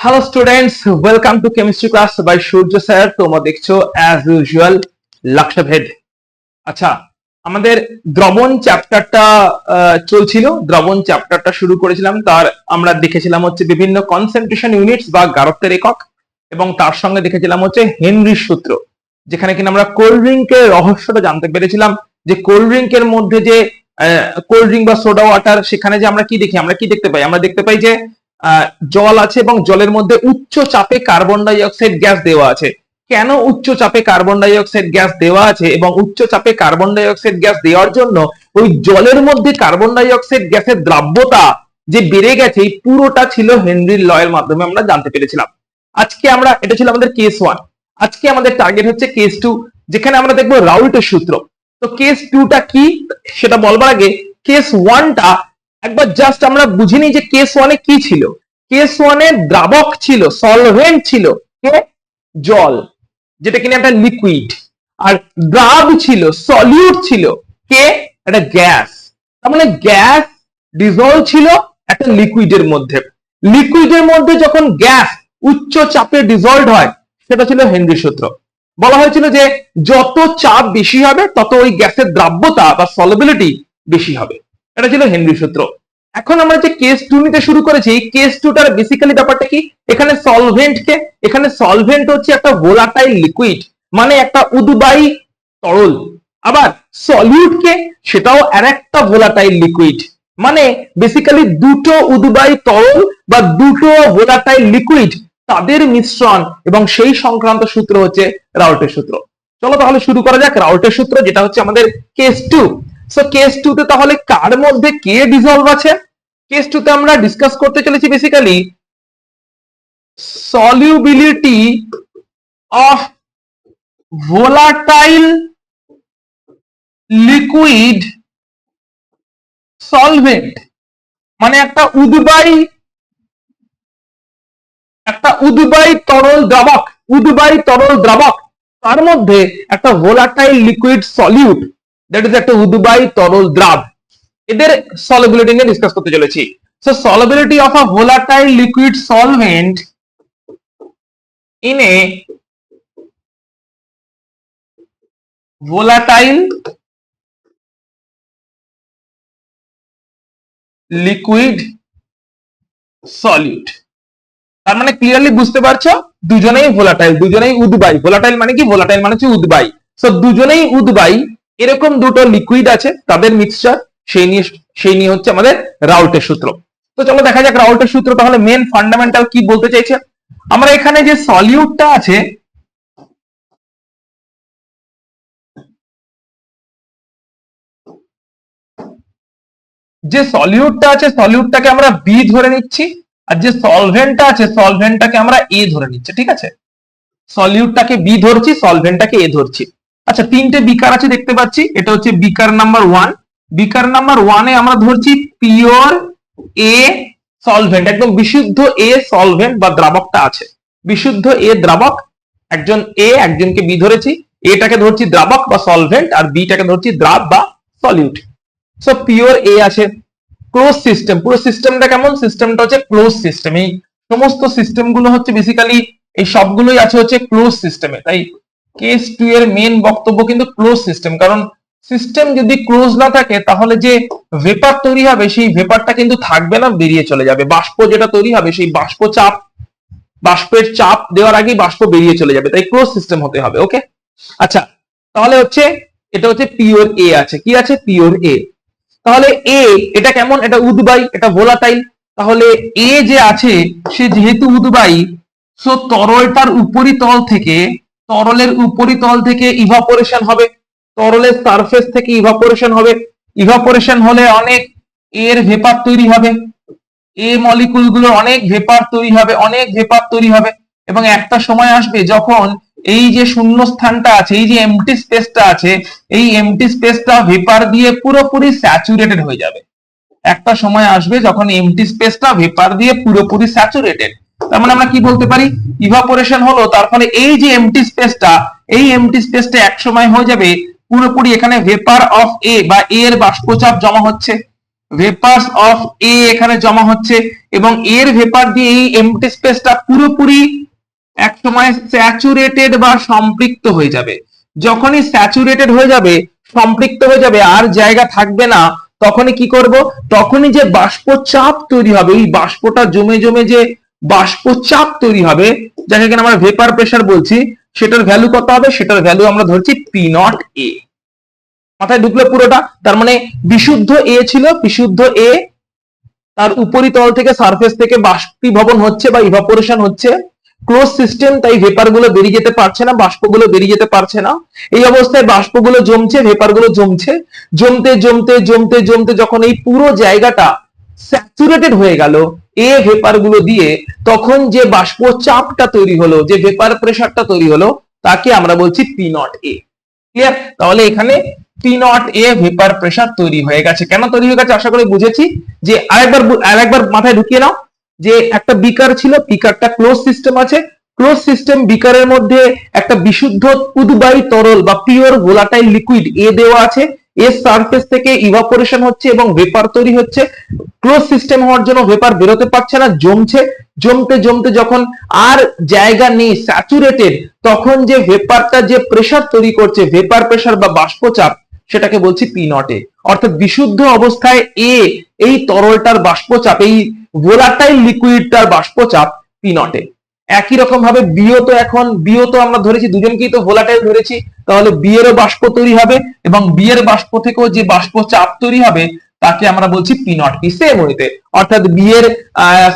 Hello students, welcome to chemistry class by Surya sir. তোমরা দেখছো as usual লক্ষ্যভেদ। আচ্ছা, আমাদের দ্রবণ চ্যাপ্টারটা চলছিল। দ্রবণ চ্যাপ্টারটা শুরু করেছিলাম, তার আমরা দেখেছিলাম হচ্ছে বিভিন্ন কনসেন্ট্রেশন ইউনিটস বা গারত্বের একক, এবং তার সঙ্গে দেখেছিলাম হচ্ছে হেনরির সূত্র, যেখানে কিনা আমরা কোল্ড ড্রিঙ্কের রহস্যটা জানতে পেরেছিলাম যে কোল্ড ড্রিঙ্কের মধ্যে যে কোল্ড ড্রিঙ্ক বা সোডা ওয়াটার, সেখানে যে আমরা কি দেখি, আমরা কি দেখতে পাই? আমরা দেখতে পাই যে জল আছে এবং জলের মধ্যে উচ্চ চাপে কার্বন ডাই অক্সাইড গ্যাস দেওয়া আছে। কেন উচ্চ চাপে কার্বন ডাই অক্সাইড গ্যাস দেওয়া আছে এবং উচ্চ চাপে কার্বন ডাই অক্সাইড গ্যাস দেওয়ার জন্য ওই জলের মধ্যে কার্বন ডাই অক্সাইড গ্যাসের দ্রাব্যতা যে বেড়ে গেছে, এই পুরোটা ছিল হেনরির ল এর মাধ্যমে আমরা জানতে পেরেছিলাম। আজকে আমরা, এটা ছিল আমাদের কেস 1, আজকে আমাদের টার্গেট হচ্ছে কেস 2, যেখানে আমরা দেখবো রাউল্টের সূত্র। তো কেস 2টা কি সেটা বলবার আগে কেস 1টা একবার জাস্ট আমরা বুঝে নিই যে কেস 1 এ কি ছিল। কেস 1 এ দ্রাবক ছিল, সলভেন্ট ছিল কে? জল, যেটা কিনা একটা লিকুইড। আর দ্রাব ছিল, সলিউট ছিল কে? একটা গ্যাস। তার মানে গ্যাস ডিজলভ ছিল একটা লিকুইডের মধ্যে। লিকুইডের মধ্যে যখন গ্যাস উচ্চ চাপে ডিজলভ হয়, সেটা ছিল হেনরির সূত্র। বলা হয়েছিল যে যত চাপ বেশি হবে তত ওই গ্যাসের দ্রাব্যতা বা সলিবিলিটি বেশি হবে। এটা ছিল হেনরির সূত্র। এখন আমরা যে কেস 2 নিতে শুরু করেছি, কেস 2টার বেসিক্যালি ব্যাপারটা কি? এখানে সলভেন্ট কে, এখানে সলভেন্ট হচ্ছে একটা ভোলাটাইল লিকুইড, মানে একটা উদ্বায়ী তরল। আবার সলিউট কে, সেটাও আরেকটা ভোলাটাইল লিকুইড, মানে বেসিক্যালি দুটো উদ্বায়ী তরল বা দুটো ভোলাটাইল লিকুইড, তাদের মিশ্রণ, এবং সেই সংক্রান্ত সূত্র হচ্ছে রাউল্টের সূত্র। চলো তাহলে শুরু করা যাক রাউল্টের সূত্র, যেটা হচ্ছে আমাদের কেস 2। সো কেস 2 তে তাহলে কার মধ্যে কে ডিসলভ আছে? কেস 2 তে আমরা ডিসকাস করতে চলেছি basically solubility of volatile liquid solvent, মানে একটা উদ্বায়ী তরল দ্রাবক, উদ্বায়ী তরল দ্রাবক, তার মধ্যে একটা volatile liquid solute, that is একটা উদ্বায়ী তরল দ্রাব। এদের সলিবিলিটি নিয়ে ডিসকাস করতে চলেছি। So solubility of a volatile liquid solvent in a volatile liquid solute। তার মানে ক্লিয়ারলি বুঝতে পারছো, দুজনেই ভোলাটাইল, দুজনেই উদ্বায়ী। ভোলাটাইল মানে কি? ভোলাটাইল মানে হচ্ছে উদ্বায়ী। সো দুজনেই উদ্বায়ী, এরকম দুটো লিকুইড আছে, তাদের মিক্সচার, সেই নিয়ে হচ্ছে আমাদের রাউল্টের সূত্র। তো চলো দেখা যাক রাউল্টের সূত্র তাহলে মেন ফান্ডামেন্টাল কি বলতে চাইছে। আমরা এখানে যে সলিউটটা আছে, যে সলিউটটা আছে, সলিউটটাকে আমরা বি ধরে নিচ্ছি, আর যে সলভেন্টটা আছে, সলভেন্টটাকে আমরা এ ধরে নিচ্ছি। ঠিক আছে, সলিউটটাকে বি ধরছি, সলভেন্টটাকে এ ধরছি। আচ্ছা, তিনটে বিকার আছে দেখতে পাচ্ছি, এটা হচ্ছে বিকার নাম্বার 1। বিকার নাম্বার 1 এ আমরা ধরছি পিওর এ সলভেন্ট, একদম বিশুদ্ধ এ সলভেন্ট বা দ্রাবকটা আছে, বিশুদ্ধ এ দ্রাবক। একজন এ, একজনকে বি ধরেছি, এটাকে ধরছি দ্রাবক বা সলভেন্ট, আর বিটাকে ধরছি দ্রাব বা সলিউট। সো পিওর এ আছে, ক্লোজ সিস্টেম। পুরো সিস্টেমটা কেমন? সিস্টেমটা হচ্ছে ক্লোজ সিস্টেম। এই সমস্ত সিস্টেম গুলো হচ্ছে বেসিক্যালি, এই সবগুলোই আছে হচ্ছে ক্লোজ সিস্টেমে। তাই কেস 2 এর মেন বক্তব্য কিন্তু ক্লোজ সিস্টেম, কারণ সিস্টেম যদি ক্লোজ না থাকে তাহলে যে ভেপার তৈরি হবে, সেই ভেপারটা কিন্তু থাকবে না, বেরিয়ে চলে যাবে। বাষ্প যেটা তৈরি হবে, সেই বাষ্পের চাপ দেওয়ার আগেই বাষ্প বেরিয়ে চলে যাবে। তাই ক্লোজ সিস্টেম হতে হবে। ওকে, আচ্ছা, তাহলে হচ্ছে এটা হচ্ছে পিওর এ আছে। কি আছে? পিওর এ। তাহলে এ এটা কেমন? এটা উদ্বায়ী, এটা ভোলাটাইল। তাহলে এ যে আছে, সে যেহেতু উদ্বায়ী, সো তরলের উপরিতল থেকে ইভাপোরেশন হবে, তরলের সারফেস থেকে ইভাপোরেশন হবে। ইভাপোরেশন হলে অনেক এর ভেপার তৈরি হবে, এ মলিকুল গুলো অনেক ভেপার তৈরি হবে, এবং একটা সময় আসবে যখন এই যে শূন্য স্থানটা আছে, এই যে এমটি স্পেসটা আছে, এই এমটি স্পেসটা ভেপার দিয়ে পুরোপুরি স্যাচুরেটেড হয়ে যাবে। একটা সময় আসবে যখন এমটি স্পেসটা ভেপার দিয়ে পুরোপুরি স্যাচুরেটেড। তার মানে আমরা কি বলতে পারি? ইভাপোরেশন হলো, তার ফলে এই যে এমটি স্পেসটা, এই এমটি স্পেসটা এক সময় হয়ে যাবে পুরোপুরি, এখানে ভেপার অফ এ বা এ এর বাষ্পচাপ জমা হচ্ছে, ভেপারস অফ এ এখানে জমা হচ্ছে এবং এর ভেপার দিয়ে এই এমটি স্পেসটা পুরোপুরি এক সময় স্যাচুরেটেড বা সম্পৃক্ত হয়ে যাবে। যখনই স্যাচুরেটেড হয়ে যাবে, সম্পৃক্ত হয়ে যাবে, আর জায়গা থাকবে না, তখনই কি করব, তখনই যে বাষ্প চাপ তৈরি হবে, এই বাষ্পটা জমে জমে যে বাষ্প চাপ তৈরি হবে, যাকে কিনা আমরা ভেপার প্রেসার বলছি, সেটার ভ্যালু কত হবে, সেটার ভ্যালু আমরা ধরছি পি নট এ। মাথায় ঢুকলো পুরোটা? তার মানে বিশুদ্ধ এ ছিল, বিশুদ্ধ এ, তার উপরিতল থেকে সারফেস থেকে বাষ্পীভবন হচ্ছে বা ইভাপোরেশন হচ্ছে, ক্লোজ সিস্টেম, তাই ভেপার গুলো বেরিয়ে যেতে পারছে না, বাষ্পগুলো বেরিয়ে যেতে পারছে না। এই অবস্থায় বাষ্পগুলো জমছে, ভেপার গুলো জমছে, জমতে জমতে জমতে জমতে যখন এই পুরো জায়গাটা স্যাচুরেটেড হয়ে গেল এ ভেপার গুলো দিয়ে, তখন যে বাষ্প চাপটা তৈরি হলো, যে ভেপার প্রেসারটা তৈরি হলো, তাকে আমরা বলছি পি নট এ। ক্লিয়ার? তাহলে এখানে পি নট এ ভেপার প্রেসার তৈরি হয়ে গেছে। কেন তৈরি হয়ে গেছে আশা করি বুঝেছি। যে আরেকবার মাথায় ঢুকিয়ে নাও, যে একটা বিকার ছিল, বিকারটা ক্লোজ সিস্টেম আছে, ক্লোজ সিস্টেম বিকারের মধ্যে একটা বিশুদ্ধ উদ্বায়ী তরল বা পিওর ভোলাটাইল লিকুইড এ দেওয়া আছে, এর সারফেস থেকে ইভাপোরেশন হচ্ছে এবং ভেপার তৈরি হচ্ছে। ক্লোজ সিস্টেম হওয়ার জন্য ভেপার বেরোতে পারছে না, জমছে, জমতে জমতে যখন আর জায়গা নেই, স্যাচুরেটেড, তখন যে ভেপারটা যে প্রেসার তৈরি করছে, ভেপার প্রেসার বা বাষ্পচাপ, সেটাকে বলছি পি নট এ। অর্থাৎ বিশুদ্ধ অবস্থায় এ, এই তরলটার বাষ্পচাপ, এই ভোলাটাইল লিকুইডটার বাষ্পচাপ পি নট এ। একই রকম ভাবে বিও তো, এখন বিও তো আমরা ধরেছি, দুজনকেই তো ভোলাটাইল ধরেছি, তাহলে বি এরও বাষ্প তৈরি হবে এবং বি এর বাষ্প থেকেও যে বাষ্প চাপ তৈরি হবে, তাকে আমরা বলছি পি নট পি। সেম ওয়েতে, অর্থাৎ বি এর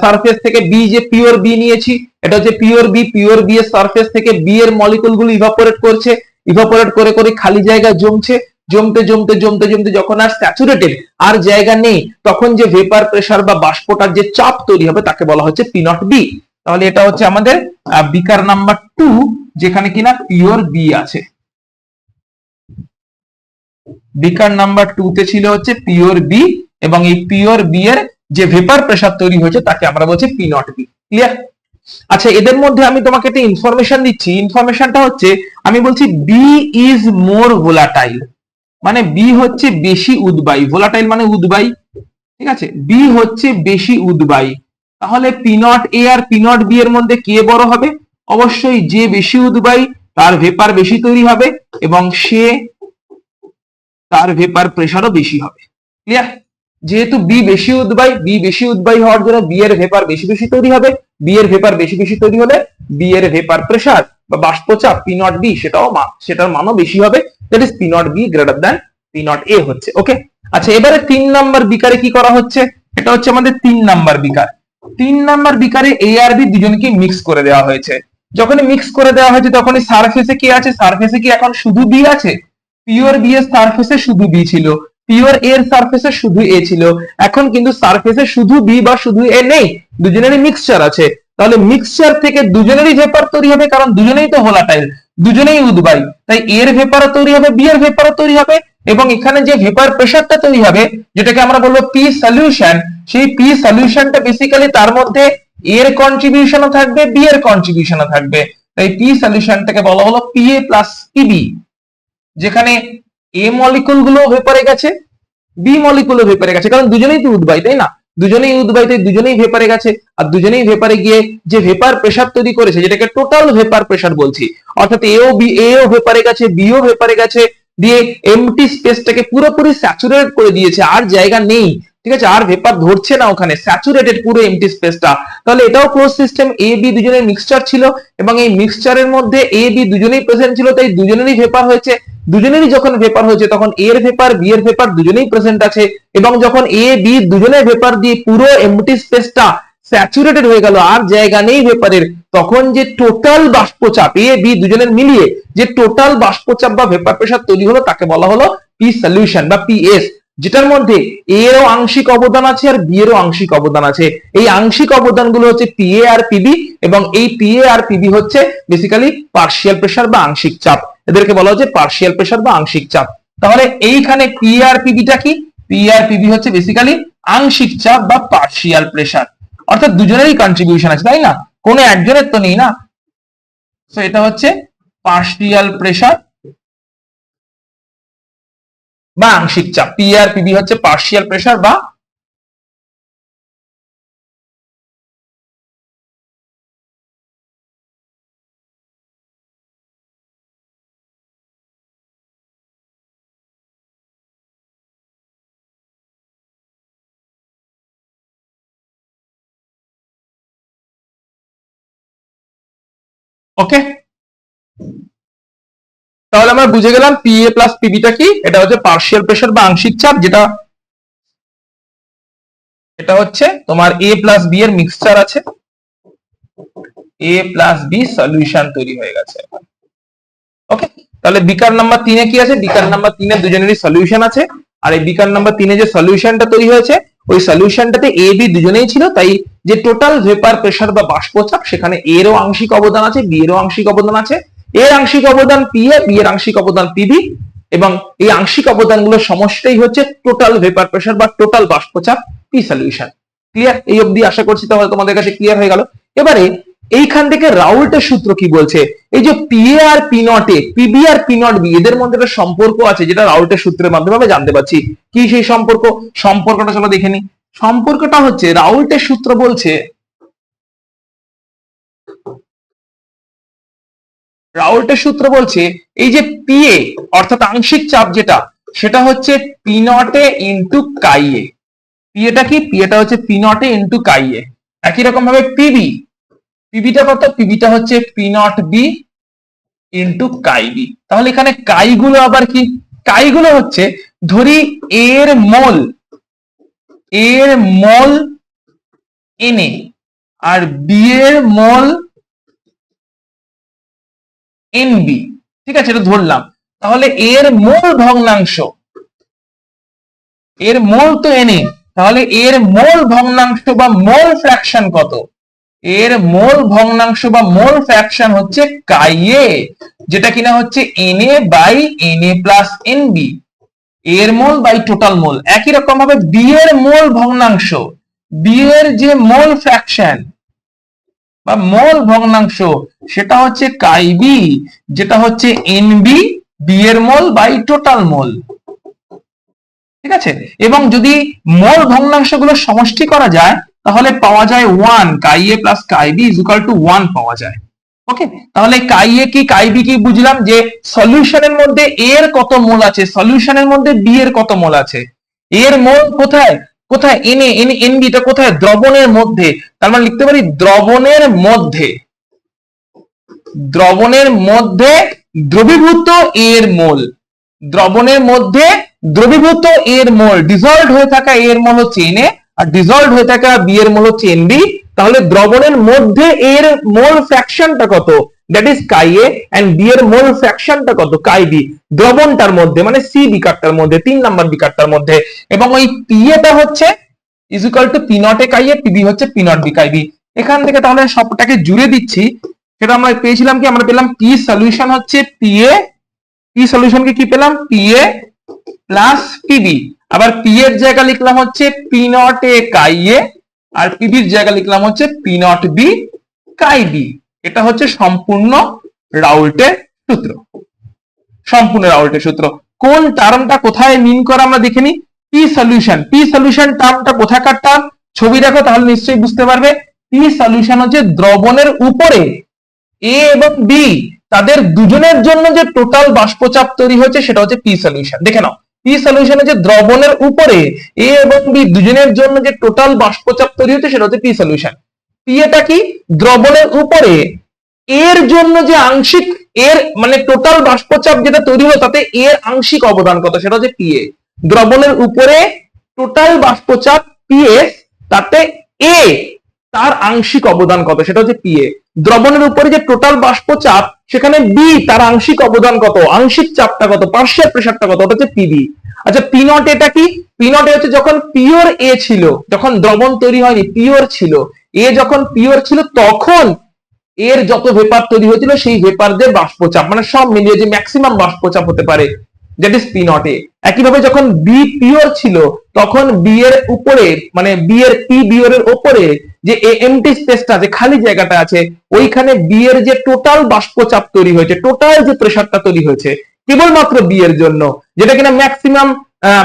সারফেস থেকে বি, যে পিওর বি নিয়েছি, এটা হচ্ছে পিওর বি, পিওর বি এর সারফেস থেকে বি এর মলিকুল গুলো ইভাপোরেট করছে, ইভাপোরেট করে করে খালি জায়গা জমছে, জমতে জমতে জমতে জমতে যখন আর স্যাচুরেটেড, আর জায়গা নেই, তখন যে ভেপার প্রেসার বা বাষ্পটার যে চাপ তৈরি হবে, তাকে বলা হচ্ছে পি নট বি। তাহলে এটা হচ্ছে আমাদের বিকার নাম্বার 2, যেখানে কিনা পিওর বি আছে। বিকার নাম্বার 2 তে ছিল হচ্ছে পিওর বি, এবং এই পিওর বি এর যে ভেপার প্রেসার তৈরি হয়েছে, তাকে আমরা বলছি পি নট বি। ক্লিয়ার? আচ্ছা, এদের মধ্যে আমি তোমাকে একটা ইনফরমেশন দিচ্ছি। ইনফরমেশনটা হচ্ছে, আমি বলছি বি ইজ মোর ভোলাটাইল, মানে বি হচ্ছে বেশি উদ্বায়ী, ভোলাটাইল মানে উদ্বায়ী, ঠিক আছে, বি হচ্ছে বেশি উদ্বায়ী। তাহলে পি নট এ আর পি নট বি এর মধ্যে কে বড় হবে? অবশ্যই যে বেশি উদ্বায়ী, তার ভেপার বেশি তৈরি হবে এবং সে, তার ভেপার প্রেসারও বেশি হবে। ক্লিয়ার? যেহেতু বি বেশি উদ্বায়ী, বি বেশি উদ্বায়ী হওয়ার জন্য বি এর ভেপার বেশি বেশি তৈরি হবে, বি এর ভেপার বেশি বেশি তৈরি হলে বি এর ভেপার প্রেসার বা বাষ্পচাপ পি নট বি, সেটার মানও বেশি হবে। That is P naught B greater than P naught A হচ্ছে। ওকে, আচ্ছা, এবারে 3 নাম্বার বিকারে কি করা হচ্ছে? এটা হচ্ছে আমাদের 3 নাম্বার বিকার। 3 নাম্বার বিকারে এ আর বি দুজনকে মিক্স করে দেওয়া হয়েছে। যখনই মিক্স করে দেওয়া হয়েছে, তখনই সারফেসে কি আছে? সারফেসে কি এখন শুধু বি আছে? পিওর বি এর সারফেসে শুধু বি ছিল, পিওর এর সারফেসে শুধু এ ছিল। এখন কিন্তু সারফেসে শুধু বি বা শুধু এ নেই, দুজনেরই মিক্সচার আছে। তাহলে মিক্সচার থেকে দুজনেরই ভেপার তৈরি হবে, কারণ দুজনেই তো ভোলাটাইল, দুজনেই উদ্বায়ী, তাই এর ভেপারও তৈরি হবে, বি এর ভেপারও তৈরি হবে। এবং এখানে যে ভেপার প্রেসারটা তৈরি হবে, যেটাকে আমরা বলবো পি সলিউশন, সেই পি সলিউশনটা বেসিক্যালি তার মধ্যে এর কন্ট্রিবিউশনও থাকবে, বি এর কন্ট্রিবিউশনও থাকবে, তাই পি সলিউশনটাকে বলা হলো পি এ প্লাস পিবি। যেখানে এ মলিকুল গুলো ভেপারে গেছে, বি মলিকুল ভেপারে গেছে, কারণ দুজনেই তো উদ্বায়ী, তাই না? দুজনেই উদ্বায়ী, তাই দুজনেই ভেপারে গেছে, আর দুজনেই ভেপারে গিয়ে যে ভেপার প্রেসার তৈরি করেছে, যেটাকে টোটাল ভেপার প্রেসার বলছি, অর্থাৎ এও ভেপারে গেছে, বিও ভেপারে গেছে, দিয়ে এমটি স্পেসটাকে পুরোপুরি স্যাচুরেট করে দিয়েছে, আর জায়গা নেই, ঠিক আছে, আর ভেপার ধরছে না ওখানে, স্যাচুরেটেড পুরো এমটি স্পেসটা। তাহলে এটাও ক্লোজ সিস্টেম, এ বি দুজনের মিক্সচার ছিল, এবং এই মিক্সচারের মধ্যে এ বি দুজনেই প্রেজেন্ট ছিল, তাই দুজনেরই ভেপার হয়েছে। দুজনেরই যখন ভেপার হয়েছে, তখন এর ভেপার বি এর ভেপার দুজনেই প্রেজেন্ট আছে, এবং যখন এ বি দুজনের ভেপার দিয়ে পুরো এমটি স্পেসটা স্যাচুরেটেড হয়ে গেল, আর জায়গা নেই ভেপারের, তখন যে টোটাল বাষ্পচাপ এ বি দুজনের মিলিয়ে যে টোটাল বাষ্পচাপ বা ভেপার প্রেসার তৈরি হলো, তাকে বলা হলো পি সলিউশন বা পিএস, যেটার মধ্যে এ এরও আংশিক অবদান আছে আর বি এরও আংশিক অবদান আছে। এই আংশিক অবদানগুলো হচ্ছে পিএ আর পিবি, এবং এই পিএ আর পিবি হচ্ছে বেসিক্যালি পার্শিয়াল প্রেসার বা আংশিক চাপ, এদেরকে বলা হচ্ছে পার্শিয়াল প্রেসার বা আংশিক চাপ। তাহলে এইখানে পিএ আর পিবিটা কি? পিএ আর পিবি হচ্ছে বেসিক্যালি আংশিক চাপ বা পার্শিয়াল প্রেসার, অর্থাৎ দুজনেরই কন্ট্রিবিউশন আছে, তাই না? কোনো একজনের তো নেই না। তো এটা হচ্ছে পার্শিয়াল প্রেসার বা আংশিক চাপ, পি আর পিবি হচ্ছে পার্শিয়াল প্রেসার বা ওকে, তাহলে আমরা বুঝে গেলাম পিএ প্লাস পিবিটা কি। এটা হচ্ছে পার্শিয়াল প্রেসার বা আংশিক চাপ, যেটা এটা হচ্ছে তোমার এ প্লাস বি এর মিক্সচার আছে, এ প্লাস বি সলিউশন তৈরি হয়ে গেছে। ওকে, তাহলে বিকার নাম্বার 3 এ কি আছে? বিকার নাম্বার 3 এ দুজনেরই সলিউশন আছে, আর এই বিকার নাম্বার 3 এ যে সলিউশনটা তৈরি হয়েছে ওই সলিউশনটাতে এ বি দুজনেই ছিল, তাই যে টোটাল ভেপার প্রেসার বা বাষ্পচাপ সেখানে এ এরও আংশিক অবদান আছে, বি এরও আংশিক অবদান আছে। এর আংশিক অবদান পি এ, বি এর আংশিক অবদান পিবি, এবং এই আংশিক অবদানগুলোর সমষ্টিই হচ্ছে টোটাল ভেপার প্রেসার বা টোটাল বাষ্পচাপ পি সলিউশন। ক্লিয়ার? এই অবধি আশা করছি তাহলে তোমাদের কাছে ক্লিয়ার হয়ে গেল। এবারে এইখান থেকে রাউল্টের সূত্র কি বলছে? এই যে পিএ আর পি নট এ, পিবি আর পি নট বি, এদের মধ্যে একটা সম্পর্ক আছে যেটা রাউল্টের সূত্রের মাধ্যমে আমরা জানতে পারছি। কি সেই সম্পর্ক? সম্পর্কটা চলো দেখে নি। সম্পর্কটা হচ্ছে রাউল্টের সূত্র বলছে, রাউল্টের সূত্র বলছে এই যে পিএ অর্থাৎ আংশিক চাপ যেটা, সেটা হচ্ছে P naught A into chi A. পিএটা কি? পিএটা হচ্ছে P naught A into chi A. একই রকম ভাবে পিবি, পিবিটা কত? পিবিটা হচ্ছে P naught B into chi B. তাহলে এখানে কাই গুলো আবার কি? কাই গুলো হচ্ছে ধরি এর মোল, এর মোল এনে আর বি এর মোল এনবি, ঠিক আছে, এটা ধরলাম। তাহলে এর মোল ভগ্নাংশ, এর মোল তো এনে, তাহলে এর মোল ভগ্নাংশ বা মোল ফ্র্যাকশন কত? এর মোল ভগ্নাংশ বা মোল ফ্র্যাকশন হচ্ছে কাই এ, যেটা কিনা হচ্ছে NA by NA plus NB, এর মোল বাই টোটাল মোল। একই রকম ভাবে বি এর মোল ভগ্নাংশ, বি এর যে মোল ফ্র্যাকশন বা মোল ভগ্নাংশ সেটা হচ্ছে কাই বি, যেটা হচ্ছে এনবি, বি এর মোল বাই টোটাল মোল। ঠিক আছে, এবং যদি মোল ভগ্নাংশগুলো সমষ্টি করা যায় তাহলে পাওয়া যায় 1, chi A plus chi B is equal to 1 পাওয়া যায়। ওকে, তাহলে কাই এ কি কাই বি কি বুঝলাম, যে সলিউশনের মধ্যে এ এর কত মোল আছে, সলিউশনের মধ্যে বি এর কত মোল আছে। এর মোল কোথায়? কোথায়? এনে, এন এন বি টা কোথায়? দ্রবণের মধ্যে। তার মানে লিখতে পারি দ্রবণের মধ্যে, দ্রবণের মধ্যে দ্রবীভূত এর মোল, দ্রবণের মধ্যে দ্রবীভূত এর মোল, ডিজলভড হয়ে থাকা এর মোল হচ্ছে এনএ আর ডিজলভড হয়ে থাকা বি এর মোল হচ্ছে এনবি। তাহলে দ্রবণের মধ্যে এর মোল ফ্র্যাকশনটা কত? That is chi A, and B এর মোল ফ্র্যাকশনটা কত? কাই বি। দ্রবণটার মধ্যে মানে সি বিকারটার মধ্যে, 3 নাম্বার বিকারটার মধ্যে। এবং ওই পি এটা হচ্ছে is equal to P naught A chi A, PB হচ্ছে P naught B chi B. এখান থেকে তাহলে সবটাকে জুড়ে দিচ্ছি, সেটা আমরা পেয়েছিলাম কি? আমরা পেলাম পি সলিউশন হচ্ছে পি এ, পি সলিউশনকে কি পেলাম? P A plus PB. আবার পি এর জায়গা লিখলাম হচ্ছে পি নট এ কাই এ, আর পিবির জায়গা লিখলাম হচ্ছে P naught B chi B. এটা হচ্ছে সম্পূর্ণ রাউল্টের সূত্র, সম্পূর্ণ রাউল্টের সূত্র। কোন টার্মটা কোথায় মিন করা আমরা দেখে নিই। পি সলিউশন, পি সলিউশন টার্মটা কোথাকার টার্ম? ছবি দেখো তাহলে নিশ্চয়ই বুঝতে পারবে। পি সলিউশন হচ্ছে দ্রবণের উপরে এ এবং বি তাদের দুজনের জন্য যে টোটাল বাষ্পচাপ তৈরি হয়েছে সেটা হচ্ছে পি সলিউশন। দেখে নাও, পি সলিউশনে যে দ্রবণের উপরে এ এবং বি দুজনের জন্য যে টোটাল বাষ্পচাপ তৈরি হচ্ছে সেটা হচ্ছে পি সলিউশন। পি এটা কি? দ্রবণের উপরে এর জন্য যে আংশিক, এর মানে টোটাল বাষ্পচাপ যেটা তৈরি হলো তাতে এর আংশিক অবদান কত সেটা হচ্ছে পি এ। দ্রবণের উপরে টোটাল বাষ্পচাপ পি এস, তাতে এ তার আংশিক অবদান কত সেটা হচ্ছে পি এ। দ্রবণের উপরে যে টোটাল বাষ্পচাপ সেখানে বি তার আংশিক অবদান কত, আংশিক চাপটা কত, পার্শিয়াল প্রেসারটা কত, ওটা হচ্ছে পিবি। আচ্ছা পি নট এটা কি? পি নট হচ্ছে যখন পিওর এ ছিল, যখন দ্রবণ তৈরি হয়নি পিওর ছিল, এ যখন পিওর ছিল তখন এর যত ভেপার তৈরি হয়েছিল সেই ভেপারদের বাষ্পচাপ মানে সব মিলিয়ে যে ম্যাক্সিমাম বাষ্পচাপ হতে পারে, দ্যাট ইজ পি নট এ। একইভাবে যখন বি পিওর ছিল তখন বি এর উপরে মানে বি এর পি বিওর এর উপরে যে এমটি স্পেসটা আছে, খালি জায়গাটা আছে, ওইখানে বি এর যে টোটাল বাষ্পচাপ তৈরি হয়েছে, টোটাল যে প্রেসারটা তৈরি হয়েছে কেবলমাত্র বি এর জন্য, যেটা কিনা ম্যাক্সিমাম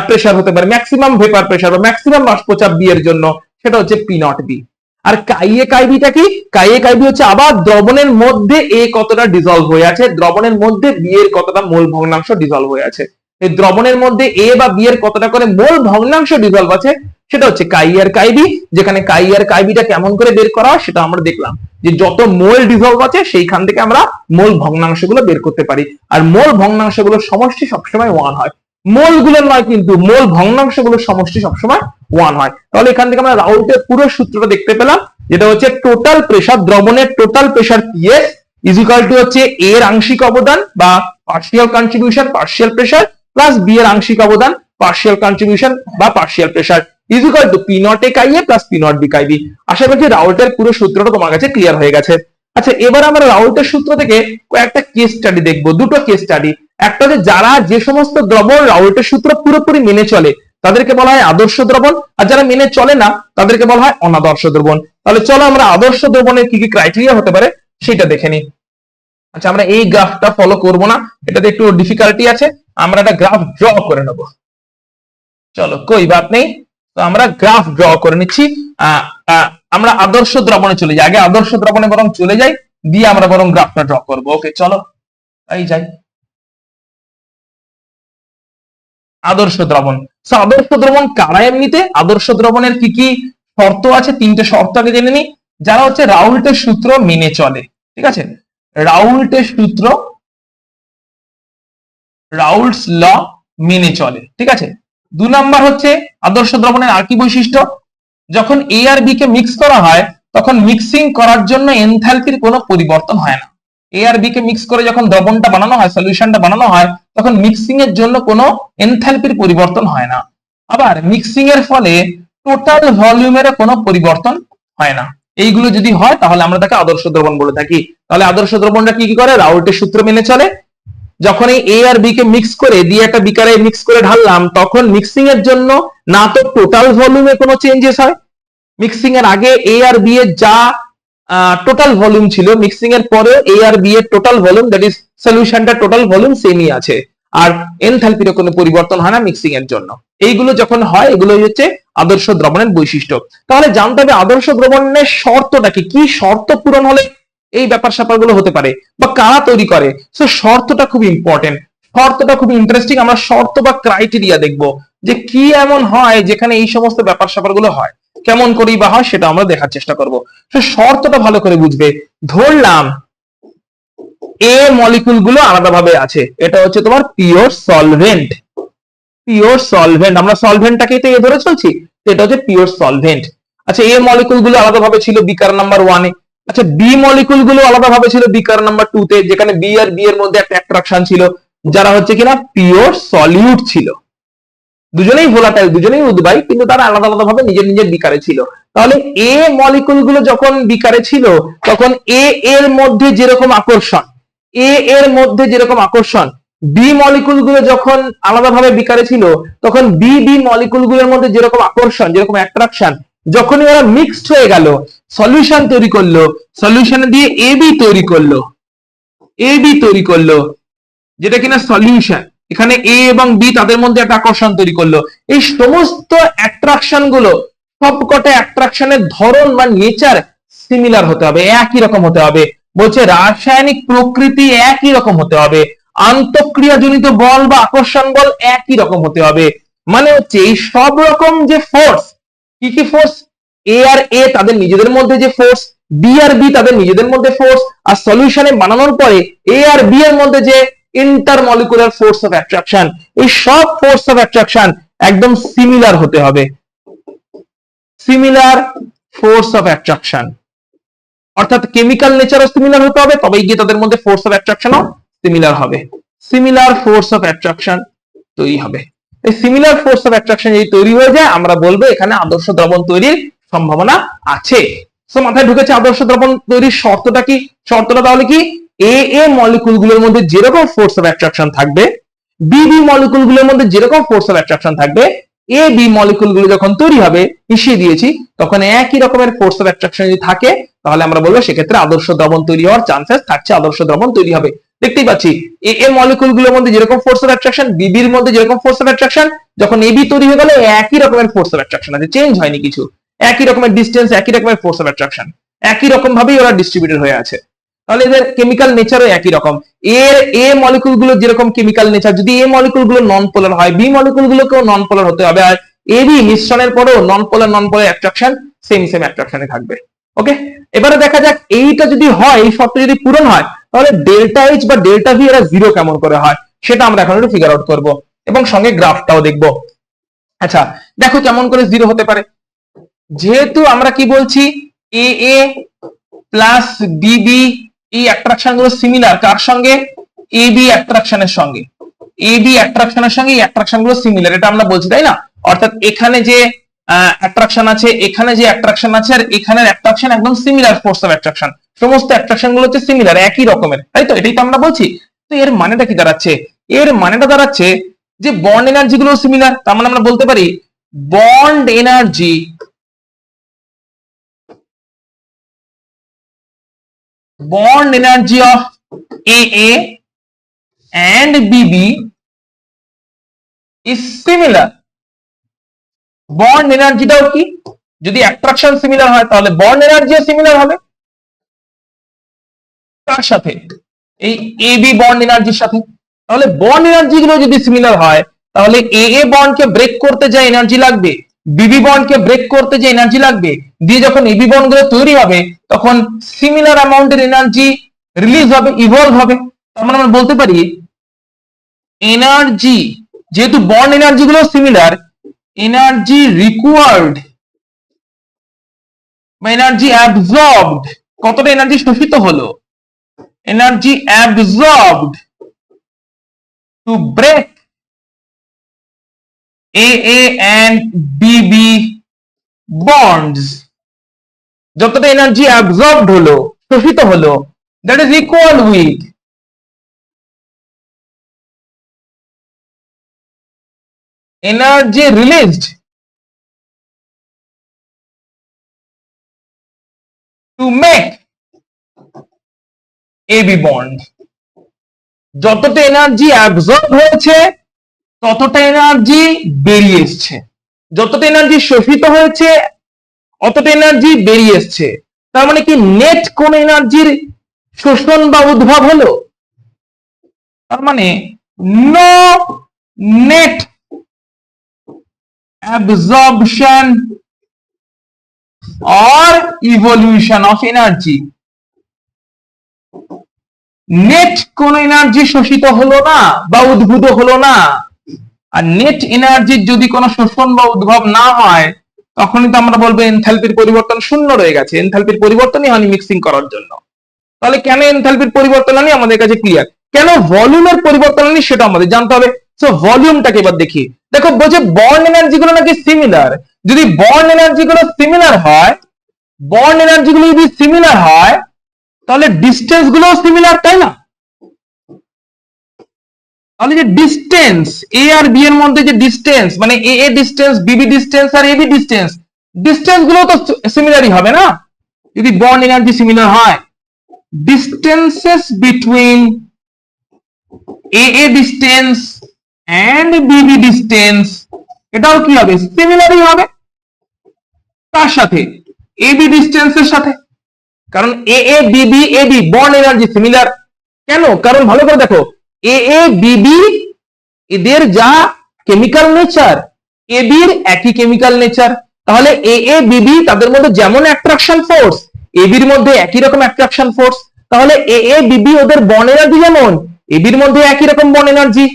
প্রেসার হতে পারে, ম্যাক্সিমাম ভেপার প্রেসার বা ম্যাক্সিমাম বাষ্পচাপ বি এর জন্য, সেটা হচ্ছে পি নট বি। আর কাইয়ে কাইবিটা কি? কাইয়ে কাইবি হচ্ছে আবার দ্রবণের মধ্যে এ কতটা ডিজলভ হয়ে আছে, দ্রবণের মধ্যে বি এর কতটা মোল ভগ্নাংশ ডিজলভ হয়ে আছে। এই দ্রবণের মধ্যে এ বা বি এর কতটা করে মোল ভগ্নাংশ ডিজলভ আছে সেটা হচ্ছে কাই আর কাই বি, যেখানে কাই আর কাই বিটা কেমন করে বের করা হয় সেটা আমরা দেখলাম, যে যত মোল ডিসলভ আছে সেইখান থেকে আমরা মোল ভগ্নাংশগুলো বের করতে পারি, আর মোল ভগ্নাংশগুলোর সমষ্টি সবসময় 1 হয়, মোল গুলোর নয় কিন্তু মোল ভগ্নাংশগুলোর সমষ্টি সবসময় 1 হয়। তাহলে এখান থেকে আমরা রাউল্টের পুরো সূত্রটা দেখতে পেলাম, যেটা হচ্ছে টোটাল প্রেসার, দ্রবণের total pressure PS is equal to হচ্ছে এ এর আংশিক অবদান বা partial contribution partial pressure plus B এর আংশিক অবদান পার্শিয়াল কন্ট্রিবিউশন বা partial pressure is equal to P naught A chi A plus P naught B chi B. আশা করছি রাউল্টের পুরো সূত্রটা তোমার কাছে ক্লিয়ার হয়ে গেছে। আচ্ছা, এবার আমরা রাউল্টের সূত্র থেকে কয়েকটা কেস স্টাডি দেখবো, দুটো কেস স্টাডি। একটা হচ্ছে যারা যে সমস্ত দ্রবণ রাউল্টের সূত্র পুরোপুরি মেনে চলে তাদেরকে বলা হয় আদর্শ দ্রবণ, আর যারা মেনে চলে না তাদেরকে বলা হয় অনাদর্শ দ্রবণ। তাহলে চলো আমরা আদর্শ দ্রবণের কি কি ক্রাইটেরিয়া হতে পারে সেটা দেখে নিই। আচ্ছা, আমরা এই গ্রাফটা ফলো করব না, এটাতে একটু ডিফিকাল্টি আছে, আমরা একটা গ্রাফ ড্র করে নেব। চলো কোই বাত নেই, তো আমরা গ্রাফ ড্র করে নিচ্ছি। আমরা আদর্শ দ্রবণে চলে যাই, আগে আদর্শ দ্রবণে বরং চলে যাই, দিয়ে আমরা বরং গ্রাফটা ড্র করব। ওকে চলো এই যাই আদর্শ দ্রবণ। আদর্শ দ্রবণ কারা এমনিতে, আদর্শ দ্রবণের কি কি শর্ত আছে, তিনটে শর্ত আগে জেনে নিই। যারা হচ্ছে রাউল্টের সূত্র মেনে চলে, ঠিক আছে, রাউল্টের সূত্র রাউল্টস ল মেনে চলে, ঠিক আছে। 2 নাম্বার হচ্ছে আদর্শ দ্রবণের আর কি বৈশিষ্ট্য, যখন এ আর বি কে মিক্স করা হয় তখন মিক্সিং করার জন্য এনথালপির কোনো পরিবর্তন হয় না। এ আর বি কে মিক্স করে যখন দ্রবণটা বানানো হয়, সলিউশনটা বানানো হয়, তখন মিক্সিং এর জন্য কোনো এনথালপির পরিবর্তন হয় না। আবার মিক্সিং এর ফলে টোটাল ভলিউমের কোনো পরিবর্তন হয় না। এইগুলো যদি হয় তাহলে আমরা তাকে আদর্শ দ্রবণ বলে থাকি। তাহলে আদর্শ দ্রবণটা কি কি করে, রাউল্টের সূত্র মেনে চলে। যখন এই এ আর বি কে মিক্স করে দিয়ে একটা বিকারে মিক্স করে ঢাললাম, তখন মিক্সিং এর জন্য না তো টোটাল ভলিউমে কোনো চেঞ্জেস হয়, মিক্সিং এর আগে এ আর বি এর যা টোটাল ভলিউম ছিল, মিক্সিং এর পরে এ আর বি এর টোটাল ভলিউম, দ্যাট ইজ সলিউশনটা টোটাল ভলিউম সেমই আছে, আর এনথালপির কোনো পরিবর্তন হয় না মিক্সিং এর জন্য। এইগুলো যখন হয় এগুলো হচ্ছে আদর্শ দ্রবণের বৈশিষ্ট্য। তাহলে জানতে হবে আদর্শ দ্রবণের শর্তটা কি, কি শর্ত পূরণ হলে এই ব্যাপার স্যাপারগুলো হতে পারে বা কারা তৈরি করে। সো শর্তটা খুব ইম্পর্টেন্ট, শর্তটা খুব ইন্টারেস্টিং। আমরা শর্ত বা ক্রাইটেরিয়া দেখবো যে কি এমন হয় যেখানে এই সমস্ত ব্যাপার স্যাপারগুলো হয়, কেমন করেই বা হয় সেটা আমরা দেখার চেষ্টা করব। তো শর্তটা ভালো করে বুঝবে। ধরলাম এ মলিকুল গুলো আলাদাভাবে আছে, এটা হচ্ছে তোমার পিওর সলভেন্ট, পিওর সলভেন্ট, আমরা সলভেন্টটাকে তো এ ধরে চলছি, এটা হচ্ছে পিওর সলভেন্ট। আচ্ছা, এ মলিকুল গুলো আলাদাভাবে ছিল বিকার নাম্বার 1 এ। আচ্ছা, বি মলিকুল গুলো আলাদাভাবে ছিল বিকার নাম্বার 2 তে, যেখানে বি আর বি এর মধ্যে একটা অ্যাট্রাকশন ছিল, যারা হচ্ছে কিনা পিওর সলিউট ছিল। দুজনেই ভোলাটাইল, দুজনেই উদ্বায়ী, কিন্তু তারা আলাদা আলাদা ভাবে নিজের নিজের বিকারে ছিল। তাহলে এ মলিকুল গুলো যখন বিকারে ছিল তখন এ এর মধ্যে যেরকম আকর্ষণ, এ এর মধ্যে যেরকম আকর্ষণ, বি মলিকুল গুলো যখন আলাদাভাবে বিকারে ছিল তখন বি বি মলিকুল গুলোর মধ্যে যেরকম আকর্ষণ, যেরকম অ্যাট্রাকশন, যখনই ওরা মিক্সড হয়ে গেল, সলিউশন তৈরি করলো, সলিউশন দিয়ে এ বি তৈরি করলো, এ বি তৈরি করলো, যেটা কিনা সলিউশন, এখানে এ এবং বি তাদের মধ্যে একটা আকর্ষণ তৈরি করলো। এই সমস্ত অ্যাট্রাকশন গুলো, সবকটা অ্যাট্রাকশনের ধরন বা নেচার সিমিলার হতে হবে, একই রকম হতে হবে। বলছে রাসায়নিক প্রকৃতি একই রকম হতে হবে, আন্তঃক্রিয়াজনিত বল বা আকর্ষণ বল একই রকম হতে হবে। মানে হচ্ছে এই সব রকম যে ফোর্স, কি কি ফোর্স, এ আর এ তাদের নিজেদের মধ্যে যে ফোর্স, বি আর বি তাদের নিজেদের মধ্যে ফোর্স, আর সলিউশনে বানানোর পরে এ আর বি এর মধ্যে যে ইন্টারমলিকুলার ফোর্স অফ অ্যাট্রাকশন, এই সব ফোর্স অফ অ্যাট্রাকশন একদম সিমিলার হতে হবে, সিমিলার ফোর্স অফ অ্যাট্রাকশন, অর্থাৎ কেমিক্যাল নেচারও সিমিলার হতে হবে, তবেই গিয়ে তাদের মধ্যে ফোর্স অফ অ্যাট্রাকশনও সিমিলার হবে, সিমিলার ফোর্স অফ অ্যাট্রাকশন তৈরি হবে। এই সিমিলার ফোর্স অফ অ্যাট্রাকশন যদি তৈরি হয়ে যায়, আমরা বলবো এখানে আদর্শ দ্রবণ তৈরির সম্ভাবনা আছে। সো মাথায় ঢুকেছে আদর্শ দ্রবণ তৈরির শর্তটা কি, শর্তটা তাহলে কি, এ এ মলিকুল গুলোর মধ্যে যেরকম ফোর্স অফ অ্যাট্রাকশন থাকবে, বি বি মলিকুল গুলোর মধ্যে যেরকম ফোর্স অফ অ্যাট্রাকশন থাকবে, এ বি মলিকুল গুলো যখন তৈরি হবে, মিশিয়ে দিয়েছি, তখন একই রকমের ফোর্স অফ অ্যাট্রাকশন যদি থাকে তাহলে আমরা বলবো সেক্ষেত্রে আদর্শ দ্রবণ তৈরি হওয়ার চান্সেস থাকছে, আদর্শ দ্রবণ তৈরি হবে। দেখতেই পাচ্ছি এ এ মলিকুল গুলোর মধ্যে যেরকম ফোর্স অফ অ্যাট্রাকশন, বি বির মধ্যে যেরকম ফোর্স অফ অ্যাট্রাকশন, যখন এ বি তৈরি হয়ে গেল একই রকমের ফোর্স অফ অ্যাট্রাকশন আছে, চেঞ্জ হয়নি কিছু, একই রকমের ডিসটেন্স, একই রকমের ফোর্স অফ অ্যাট্রাকশন, একই রকম ভাবেই ওরা ডিস্ট্রিবিউটেড হয়ে আছে। তাহলে এদের কেমিক্যাল নেচারও একই রকম, এর এ মলিকুল গুলো যেরকম কেমিক্যাল নেচার, যদি এ মলিকুল গুলো নন পোলার হয়, বি মলিকুল গুলোকেও নন পোলার হতে হবে, আর এবি মিশ্রণের পরেও নন পোলার অ্যাট্রাকশন সেম অ্যাট্রাকশনে থাকবে। ওকে, এবারে দেখা যাক এইটা যদি হয়, এই শর্ত যদি পূরণ হয়, তাহলে ডেল্টা এইচ বা ডেল্টা ভি এরা জিরো কেমন করে হয় সেটা আমরা এখন একটু ফিগার আউট করবো এবং সঙ্গে গ্রাফটাও দেখবো। আচ্ছা দেখো কেমন করে জিরো হতে পারে। যেহেতু আমরা কি বলছি, এ এ প্লাস বিবি এই অ্যাট্রাকশন গুলো সিমিলার কার সঙ্গে, এবি অ্যাট্রাকশনের সঙ্গে, এবি অ্যাট্রাকশনের সঙ্গে এই অ্যাট্রাকশন গুলো সিমিলার, এটা আমরা বলছি তাই না। অর্থাৎ এখানে যে অ্যাট্রাকশন আছে, এখানে যে অ্যাট্রাকশন আছে, আর এখানের অ্যাট্রাকশন একদম সিমিলার ফোর্স অফ অ্যাট্রাকশন, সমস্ত অ্যাট্রাকশন গুলো হচ্ছে সিমিলার, একই রকমের, তাই তো, এটাই তো আমরা বলছি। তো এর মানেটা কি দাঁড়াচ্ছে, এর মানেটা দাঁড়াচ্ছে যে বন্ড এনার্জি গুলো সিমিলার, তার মানে আমরা বলতে পারি bond energy of AA and BB is similar। Bond এনার্জিটাও কি, যদি অ্যাট্রাকশন সিমিলার হয় তাহলে বন্ড এনার্জিও সিমিলার হবে, তার সাথে এই এবি বন্ড এনার্জির সাথে। তাহলে বন্ড এনার্জি গুলো যদি সিমিলার হয়, তাহলে এ বন্ড কে ব্রেক করতে যে এনার্জি লাগবে, বিবি বন্ড কে ব্রেক করতে যে এনার্জি লাগবে, দিয়ে যখন এবি বন্ড গুলো তৈরি হবে তখন সিমিলার অ্যামাউন্টের এনার্জি রিলিজ হবে, ইভলভ হবে। তার মানে আমরা বলতে পারি এনার্জি, যেহেতু বন্ড এনার্জি গুলো সিমিলার, এনার্জি রিকোয়ার্ড বা এনার্জি অ্যাবজর্বড, কতটা এনার্জি শোষিত হলো, energy absorbed to break AA and BB bonds, যতটা এনার্জি অ্যাবজর্বড হলো, শোষিত হলো, that is equal with energy released to make AB bond। যতটা এনার্জি অ্যাবজর্ব হয়েছে ততটা এনার্জি বেরিয়ে এসছে, যতটা এনার্জি শোষিত হয়েছে অতটা এনার্জি বেরিয়ে এসছে। তার মানে কি নেট কোন এনার্জির শোষণ বা উদ্ভব হলো, তার মানে no net absorption or evolution of energy। Net কোন এনার্জি শোষিত হলো না বা উদ্ভূত হলো না। আর নেট এনার্জির যদি কোনো শোষণ বা উদ্ভব না হয়, তখনই তো আমরা বলবো এনথালপির পরিবর্তন শূন্য রয়ে গেছে, এনথালপির পরিবর্তনই হয়নি মিক্সিং করার জন্য। তাহলে কেন এনথালপির পরিবর্তন আনি আমাদের কাছে ক্লিয়ার, কেন ভলিউমের পরিবর্তন আনি সেটা আমাদের জানতে হবে। সো ভলিউমটাকে এবার দেখি। দেখো বলছে বন্ড এনার্জি গুলো নাকি সিমিলার, যদি বন্ড এনার্জি গুলো সিমিলার হয়, বন্ড এনার্জি গুলো যদি সিমিলার হয় তাহলে ডিস্টেন্স গুলো সিমিলার, তাই না। তাহলে যে ডিস্টেন্স এ আর বি এর মধ্যে যে ডিস্টেন্স, মানে এ a distance, Bibi distance R AB distance, distance গুলো তো সিমিলারই হবে না যদি বন্ড এনার্জি সিমিলার হয়। distances between AA distance and BB distance এটাও কি হবে, সিমিলারই হবে। তার সাথে AB ডিস্টেন্সের সাথে, কারণ AA BB AB bond energy similar. কেন, কারণ ভালো করে দেখো, AA BB এদের যা কেমিক্যাল নেচার, AB এর একই কেমিক্যাল নেচার, তাহলে AA BB তাদের মধ্যে যেমন অ্যাট্রাকশন ফোর্স, AB এর মধ্যে একই রকম অ্যাট্রাকশন ফোর্স, তাহলে AA BB ওদের বন্ড এনার্জি যেমন, AB এর মধ্যে একই রকম বন্ড এনার্জি।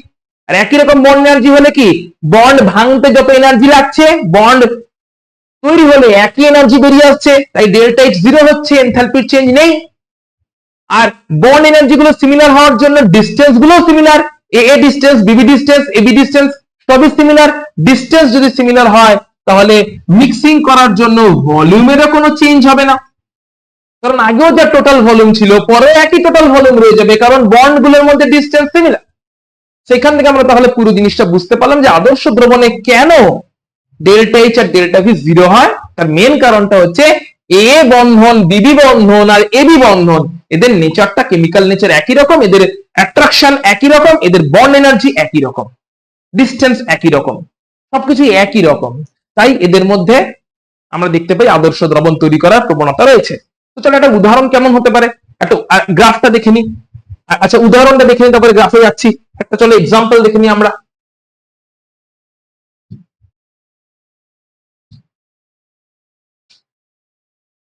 আর একই রকম বন্ড এনার্জি হলে কি, বন্ড ভাঙতে যত এনার্জি লাগছে, বন্ড তৈরি হলে একই এনার্জি বেরিয়ে আসছে, তাই ডেল্টা এইচ জিরো হচ্ছে, এনথালপির চেঞ্জ নেই। আর বন্ড এনার্জি গুলো সিমিলার হওয়ার জন্য ডিস্টেন্স গুলো similar, AA distance, BB distance, AB distance সবই সিমিলার। ডিস্টেন্স যদি সিমিলার হয় তাহলে মিক্সিং করার জন্য ভলিউমেরও কোনো চেঞ্জ হবে না, কারণ আগেও যা টোটাল ভলিউম ছিল পরে একই টোটাল ভলিউম রয়ে যাবে, কারণ বন্ড গুলোর মধ্যে ডিস্টেন্স সিমিলার। সেখান থেকে আমরা তাহলে পুরো জিনিসটা বুঝতে পারলাম যে আদর্শ দ্রবণে কেন delta H R delta V zero হয়। তার মেন কারণটা হচ্ছে এ বন্ধন, বিবি বন্ধন আর এবি বন্ধন, এদের নেচারটা, কেমিক্যাল নেচার একই রকম, এদের অ্যাট্রাকশন একই রকম, এদের বন্ড এনার্জি একই রকম, ডিস্টেন্স একই রকম, সবকিছু একই রকম, তাই এদের মধ্যে আমরা দেখতে পাই আদর্শ দ্রবণ তৈরি করার প্রবণতা রয়েছে। তো চলো একটা উদাহরণ কেমন হতে পারে, একটা গ্রাফটা দেখে নি। আচ্ছা উদাহরণটা দেখে নি, তারপরে গ্রাফে যাচ্ছি। একটা চলো এক্সাম্পল দেখে নি আমরা।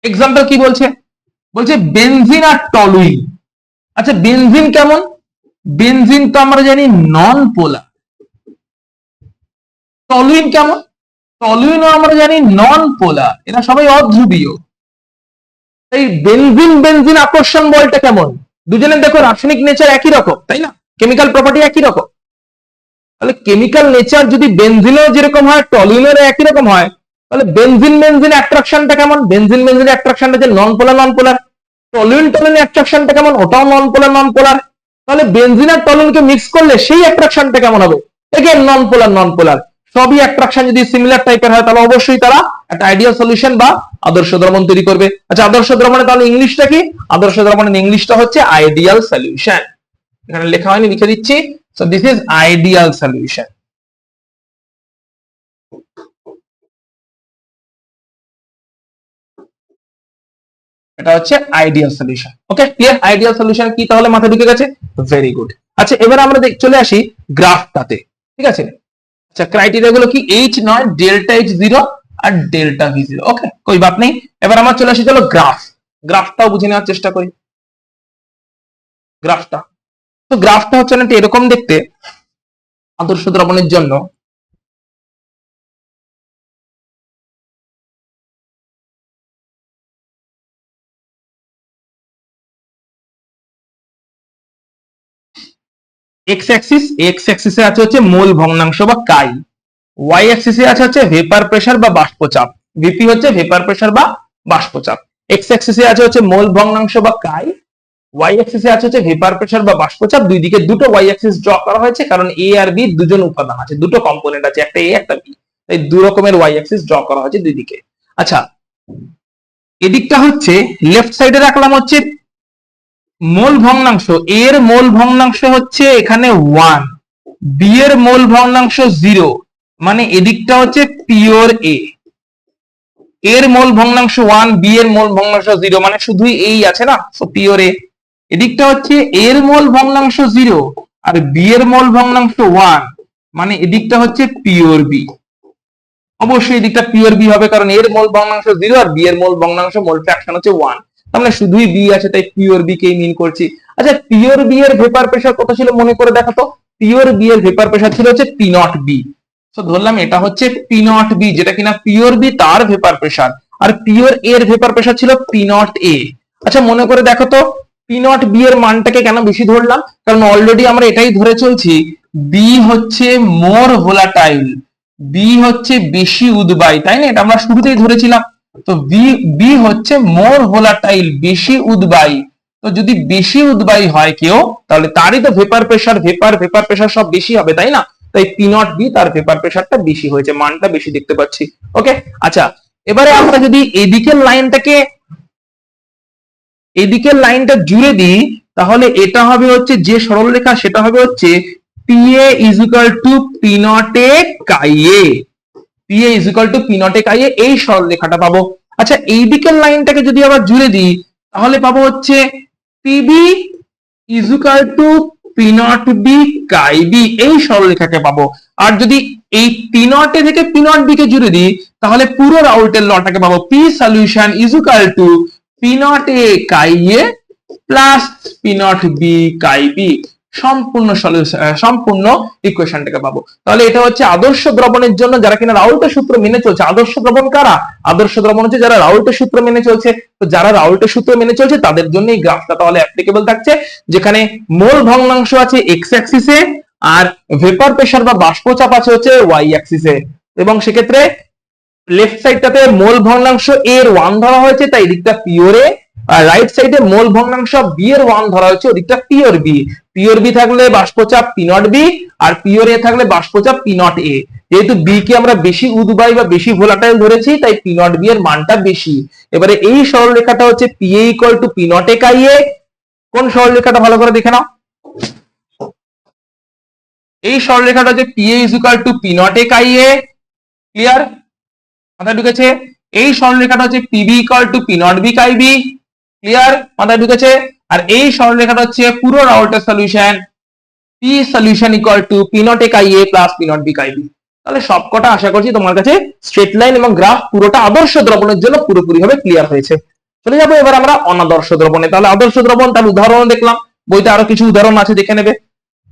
এক্সাম্পল কি বলছে, বলছে বেনজিন আর টলুইন। আচ্ছা বেনজিন কেমন, বেনজিন তো আমরা জানি নন পোলার। টলুইন কেমন, টলুইনও আমরা জানি নন পোলার, এরা সবাই অধ্রুবীয়। এই বেনজিন বেনজিন আকর্ষণ বলটা কেমন, দুজনের দেখো রাসায়নিক নেচার একই রকম তাই না, কেমিক্যাল প্রপার্টি একই রকম। তাহলে কেমিক্যাল নেচার যদি বেনজিনও যেরকম হয় টলুইনের একই রকম হয়, তাহলে বেনজিন বেনজিন অ্যাট্রাকশনটা কেমন, বেনজিন বেনজিন অ্যাট্রাকশনটা যে নন পোলার নন পোলার, টলুইন টলুইন অ্যাট্রাকশনটা কেমন, ওটাও নন পোলার নন পোলার। তাহলে বেনজিন আর টলুইনকে মিক্স করলে সেই অ্যাট্রাকশনটা কেমন হবে, এগেইন নন পোলার নন পোলার। সবই অ্যাট্রাকশন যদি সিমিলার টাইপের হয় তাহলে অবশ্যই তারা একটা আইডিয়াল সলিউশন বা আদর্শ দ্রবণ তৈরি করবে। আচ্ছা আদর্শ দ্রবণে তাহলে ইংলিশটা কি, আদর্শ দ্রবণের ইংলিশটা হচ্ছে আইডিয়াল সলিউশন। এখানে লেখা হয়নি, লিখে দিচ্ছি। So this is ideal solution. এটা হচ্ছে ideal solution. Okay clear, ideal solution কি তাহলে মাথায় ঢুকে গেছে, ভেরি গুড। আচ্ছা এবার আমরা চলে আসি গ্রাফটাতে, ঠিক আছে। আচ্ছা ক্রাইটেরিয়া গুলো কি, এইচ নয়, ডেল্টা এইচ 0 আর ডেল্টা ভি 0। ওকে কোই বাত নেই। এবার আমরা চলে আসি চলো গ্রাফ, গ্রাফটাও বুঝে নেওয়ার চেষ্টা করি। গ্রাফটা, তো গ্রাফটা হচ্ছে না এরকম দেখতে আদর্শ দ্রবণের জন্য। এক্স অ্যাক্সিসে আছে হচ্ছে মোল ভগ্নাংশ বা কাই, ওয়াই অ্যাক্সিসে আছে হচ্ছে ভেপার প্রেসার বা বাষ্পচাপ, ভিপি হচ্ছে ভেপার প্রেসার বা বাষ্পচাপ। এক্স অ্যাক্সিসে আছে হচ্ছে মোল ভগ্নাংশ বা কাই, ওয়াই অ্যাক্সিসে আছে হচ্ছে ভেপার প্রেসার বা বাষ্পচাপ। দুই দিকে দুটো ওয়াই অ্যাক্সিস ড্র করা হয়েছে কারণ এ আর বি দুজন উপাদান আছে, দুটো কম্পোনেন্ট আছে, একটা এ একটা বি, তাই দু রকমের ওয়াই অ্যাক্সিস ড্র করা হয়েছে দুই দিকে। আচ্ছা এদিকটা হচ্ছে লেফট সাইডে রাখলাম হচ্ছে মোল ভগ্নাংশ, এর মোল ভগ্নাংশ হচ্ছে এখানে 1, বি এর মোল ভগ্নাংশ 0, মানে এদিকটা হচ্ছে পিওর এ, এর মোল ভগ্নাংশ 1, বি এর মোল ভগ্নাংশ 0, মানে শুধুই এই আছে না, সো পিওর এ। এদিকটা হচ্ছে এর মোল ভগ্নাংশ 0 আর বি এর মোল ভগ্নাংশ 1, মানে এদিকটা হচ্ছে পিওর বি। অবশ্যই এদিকটা পিওর বি হবে কারণ এর মোল ভগ্নাংশ 0 আর বি এর মোল ভগ্নাংশ মোল ফ্র্যাকশন হচ্ছে 1, তার মানে শুধুই বি আছে তাই পিওর বি কেই মিন করছি। আচ্ছা পিওর বি এর ভেপার প্রেসার কত ছিল মনে করে দেখো তো, পিওর বি এর ভেপার প্রেসার ছিল হচ্ছে পি নট বি। তো ধরলাম এটা হচ্ছে পি নট বি যেটা কিনা পিওর বি তার ভেপার প্রেসার, আর পিওর এর ভেপার প্রেসার ছিল পি নট এ। আচ্ছা মনে করে দেখো তো পি নট বি এর মানটাকে কেন বেশি ধরলাম, কারণ অলরেডি আমরা এটাই ধরে চলছি বি হচ্ছে মোর ভোলাটাইল, বি হচ্ছে বেশি উদ্বায়ী, তাই না, এটা আমরা শুরুতেই ধরেছিলাম। তো বি হচ্ছে মোর ভোলাটাইল, বেশি উদ্বায়ী। তো যদি বেশি উদ্বায়ী হয় কেউ তাহলে তারই তো ভেপার প্রেসার ভেপার প্রেসার সব বেশি হবে তাই না, তাই পি নট বি তার ভেপার প্রেসারটা বেশি হয়েছে, মানটা বেশি দেখতে পাচ্ছি। ওকে আচ্ছা এবারে আমরা যদি এদিকের লাইনটা জুড়ে দিই তাহলে এটা হবে হচ্ছে যে সরলরেখা সেটা হবে হচ্ছে PA is equal to P naught a chi a, PA is equal to P naught a chi a, এই সরলরেখাটা পাবো। আচ্ছা এই দিকের লাইনটাকে যদি আবার জুড়ে দিই তাহলে পাবো হচ্ছে PB is equal to P naught b chi b, এই সরলরেখাকে পাবো। আর যদি এই P naught a থেকে P naught b কে জুড়ে দিই তাহলে পুরো রাউল্টের লটাকে পাবো, P solution is equal to P naught a chi a plus P naught b chi b, সম্পূর্ণ সলিউশন সম্পূর্ণ ইকুয়েশনটাকে পাবো। তাহলে এটা হচ্ছে আদর্শ দ্রবণের জন্য যারা কিনা রাউল্টের সূত্র মেনে চলছে। আদর্শ দ্রবণ কারা, আদর্শ দ্রবণ হচ্ছে যারা রাউল্টের সূত্র মেনে চলছে। তো যারা রাউল্টের সূত্র মেনে চলছে তাদের জন্য এই গ্রাফটা তাহলে অ্যাপ্লিকেবল থাকছে, যেখানে মোল ভগ্নাংশ আছে এক্স অ্যাক্সিসে আর ভেপার প্রেসার বা বাষ্পচাপ আছে হচ্ছে ওয়াই অ্যাক্সিসে, এবং সেক্ষেত্রে লেফট সাইডটাতে মোল ভগ্নাংশ এর 1 ধরা হয়েছে তাই এদিকটা পিওর এ, আর রাইট সাইডে মোল ভগ্নাংশ বি এর 1 ধরা হয়েছে ওদিকটা পিওর বি। পিওর বি থাকলে বাষ্পচাপ পি নট বি আর পিওর এ থাকলে বাষ্পচাপ পি নট এ। যেহেতু বি কে আমরা বেশি উদ্বায়ী বা বেশি ভোলাটাইল ধরেছি তাই পি নট বি এর মানটা বেশি। এবারে এই সরলরেখাটা হচ্ছে P A equal to P naught A chi A. কোন সরলরেখাটা ভালো করে দেখে নাও, এই সরলরেখাটা হচ্ছে P A is equal to P naught A chi A. Clear, মাথায় ঢুকেছে? এই সরলরেখাটা হচ্ছে PB equal to P naught B chi B. Clear, মাথায় ঢুকেছে? আর এই সরলরেখাটা হচ্ছে পুরো রাউল্টের solution, P solution equal to P naught A chi A plus P naught B chi B. তাহলে সবকটা আশা করছি তোমার কাছে স্ট্রেট লাইন এবং গ্রাফ পুরোটা আদর্শ দ্রবণের জন্য পুরোপুরি ভাবে ক্লিয়ার হয়েছে। চলে যাবো এবার আমরা অনাদর্শ দ্রবণে। তাহলে আদর্শ দ্রবণ তার উদাহরণ দেখলাম, বইতে আরো কিছু উদাহরণ আছে, দেখে নেবে।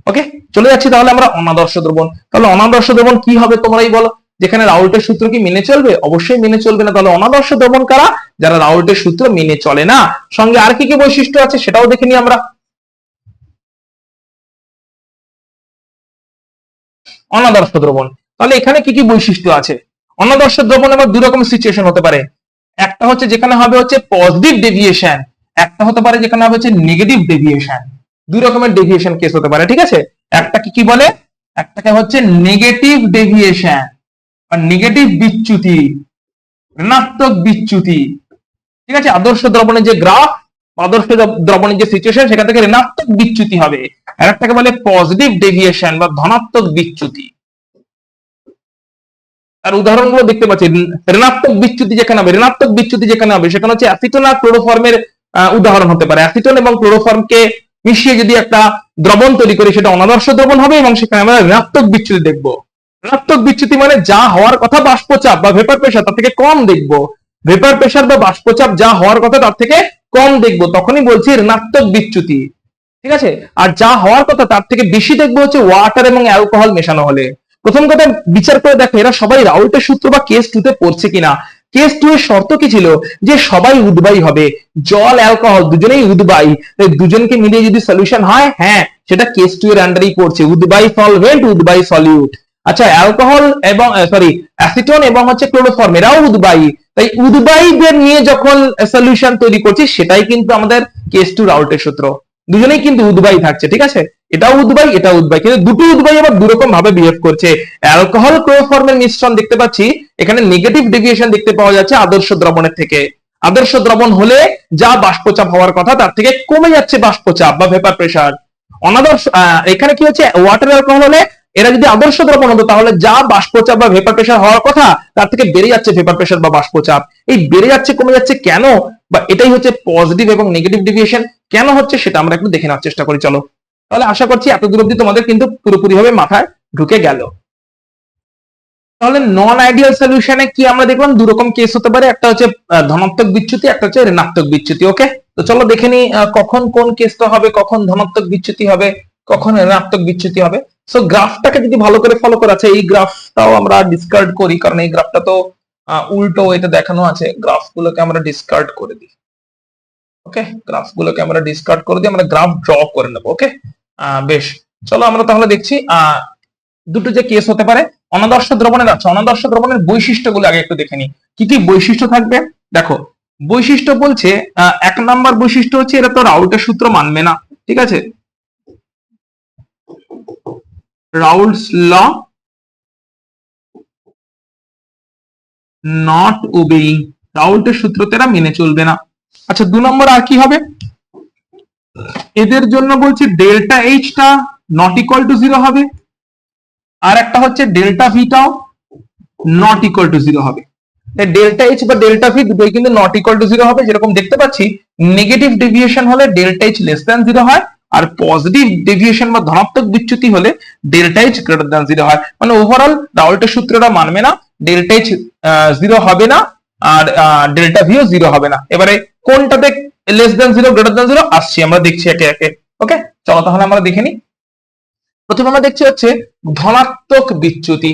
ওকে, চলে যাচ্ছি তাহলে আমরা অনাদর্শ দ্রবণ। তাহলে অনাদর্শ দ্রবণ কি হবে তোমরাই বলো। যেখানে রাউল্টের সূত্র কি মেনে চলবে? অবশ্যই মেনে চলবে না। তাহলে অনাদর্শ দ্রবণ কারা? যারা রাউল্টের সূত্র মেনে চলে না। সঙ্গে আর কি কি বৈশিষ্ট্য আছে সেটাও দেখে নিই আমরা। অনাদর্শ দ্রবণ, তাহলে এখানে কি কি বৈশিষ্ট্য আছে? অনাদর্শ দ্রবণ আবার দুই রকম সিচুয়েশন হতে পারে। একটা হচ্ছে যেখানে হবে হচ্ছে পজিটিভ ডেভিয়েশন, একটা হতে পারে যেখানে হবে হচ্ছে নেগেটিভ ডেভিয়েশন। দুই রকমের ডেভিয়েশন কেস হতে পারে, ঠিক আছে। একটা কি কি বলে, একটাকে হচ্ছে নেগেটিভ ডেভিয়েশন বা নেগেটিভ বিচ্যুতি, ঋণাত্মক বিচ্যুতি, ঠিক আছে। আদর্শ দ্রবণের যে গ্রাফ, আদর্শ দ্রবণের যে সিচুয়েশন, সেখান থেকে ঋণাত্মক বিচ্যুতি হবে। আর একটাকে বলে পজিটিভ ডেভিয়েশন বা ধনাত্মক বিচ্যুতি। তার উদাহরণগুলো দেখতে পাচ্ছি। ঋণাত্মক বিচ্যুতি যেখানে হবে, ঋণাত্মক বিচ্যুতি যেখানে হবে সেখানে হচ্ছে অ্যাসিটোন আর ক্লোরোফর্মের উদাহরণ হতে পারে। অ্যাসিটোন এবং ক্লোরোফর্মকে মিশিয়ে যদি একটা দ্রবণ তৈরি করি সেটা অনাদর্শ দ্রবণ হবে এবং সেখানে আমরা ঋণাত্মক বিচ্যুতি দেখবো। ঋণাত্মক বিচ্যুতি মানে যা হওয়ার কথা বাষ্পচাপ বা ভেপার প্রেসার তার থেকে কম দেখবো। ভেপার প্রেসার বা বাষ্পচাপ যা হওয়ার কথা তার থেকে কম দেখবো, তখনই বলছি ঋণাত্মক বিচ্যুতি, ঠিক আছে। আর যা হওয়ার কথা তার থেকে বেশি দেখবো হচ্ছে ওয়াটার এবং অ্যালকোহল মেশানো হলে। প্রথম কথা বিচার করে দেখো এরা সবাই রাউল্টের সূত্র বা কেস 2 তে পড়ছে কিনা। কেস 2 এর শর্ত কি ছিল? যে সবাই উদ্বায়ী হবে, জল অ্যালকোহল দুজনেই উদ্বায়ী, তাই দুজনকে মিলিয়ে যদি সলিউশন হয়, হ্যাঁ সেটা কেস 2 এর আন্ডারেই পড়ছে। উদ্বায়ী সলভেন্ট, উদ্বায়ী সলিউট। আচ্ছা, অ্যালকোহল এবং অ্যাসিটোন এবং হচ্ছে ক্লোরোফর্ম এরাও উদ্বায়ী, তাই উদ্বায়ীদের নিয়ে যখন সলিউশন তৈরি করছি সেটাই কিন্তু আমাদের কেস 2 রাউল্টের সূত্র। দুজনেই কিন্তু উদ্বায়ী থাকছে, ঠিক আছে। এটাও উদ্বায়ী, এটাও উদ্বায়ী, কিন্তু দুটো উদ্বায়ী আবার দুরকম ভাবে বিহেভ করছে। অ্যালকোহল ক্লোরোফর্মের মিশ্রণ দেখতে পাচ্ছি, এখানে নেগেটিভ ডেভিয়েশন দেখতে পাওয়া যাচ্ছে আদর্শ দ্রবণের থেকে। আদর্শ দ্রবণ হলে যা বাষ্পচাপ হওয়ার কথা তার থেকে কমে যাচ্ছে বাষ্পচাপ বা ভেপার প্রেসার। অনাদর্শ এখানে কি হচ্ছে, ওয়াটার অ্যালকোহল হলে এরা যদি আদর্শ দ্রবণ হতো তাহলে যা বাষ্পচাপ বা ভেপার প্রেসার হওয়ার কথা তার থেকে বেড়ে যাচ্ছে ভেপার প্রেসার বা বাষ্পচাপ। এই বেড়ে যাচ্ছে কমে যাচ্ছে কেন, বা এটাই হচ্ছে পজিটিভ এবং নেগেটিভ ডেভিয়েশন। কেন হচ্ছে সেটা আমরা একটু দেখে নেওয়ার চেষ্টা করি, চলো। তাহলে আশা করছি এতদূর অব্দি তোমাদের কিন্তু পুরোপুরি ভাবে মাথায় ঢুকে গেল। তাহলে নন আইডিয়াল সলিউশনে কি আমরা দেখলাম, দু রকম কেস হতে পারে, একটা হচ্ছে ধনাত্মক বিচ্যুতি, একটা হচ্ছে ঋণাত্মক বিচ্যুতি। ওকে, তো চলো দেখে নি কখন কোন কেসটা হবে, কখন ধনাত্মক বিচ্যুতি হবে, কখন ঋণাত্মক বিচ্যুতি হবে। সো গ্রাফটাকে যদি ভালো করে ফলো করা আছে, এই গ্রাফটাও আমরা ডিসকার্ড করি, কারণ এই গ্রাফটা তো উল্টো ওয়েতে দেখানো আছে। গ্রাফগুলোকে আমরা ডিসকার্ড করে দিই। ওকে, গ্রাফগুলোকে আমরা ডিসকার্ড করে দিই, আমরা গ্রাফ ড্র করে নেবো। ওকে, বেশ, চলো আমরা তাহলে দেখছি দুটো যে কেস হতে পারে। অনাদর্শ দ্রবণের আছে, অনাদর্শ দ্রবণের বৈশিষ্ট্যগুলো আগে একটু দেখে নিই। কি কি বৈশিষ্ট্য থাকবে দেখো। বৈশিষ্ট্য বলছে, এক নাম্বার বৈশিষ্ট্য হচ্ছে এরা তো রাউল্টের সূত্র মানবে না, ঠিক আছে। রাউল্টস ল নট ওবেইং, রাউল্টের সূত্র এরা মেনে চলবে না। আচ্ছা, দু নম্বর আর কি হবে, এদের জন্য বলছি ডেল্টা এইচটা নট ইকুয়াল টু 0 হবে, আর একটা হচ্ছে ডেল্টা ভিটাও নট ইকুয়াল টু 0 হবে। ডেল্টা এইচ বা ডেল্টা ভি দুটোই কিন্তু নট ইকুয়াল টু 0 হবে। যেরকম দেখতে পাচ্ছি নেগেটিভ ডেভিয়েশন হলে ডেল্টা এইচ লেস দ্যান 0 হয়, আর পজিটিভ ডেভিয়েশন বা ধনাত্মক বিচ্যুতি হলে ডেল্টা এইচ গ্রেটার দ্যান 0 হয়। মানে ওভারঅল রাউল্টের সূত্রটা মানবে না, ডেল্টা এইচ 0 হবে না, আর ডেল্টা ভিও 0 হবে না। এবারে কোনটাতে লেস দ্যান 0 গ্রেটার দ্যান 0 আসছি আমরা দেখছি একে একে। ওকে, চলো তাহলে আমরা দেখে নিই। প্রথমে আমরা দেখছি হচ্ছে ধনাত্মক বিচ্যুতি।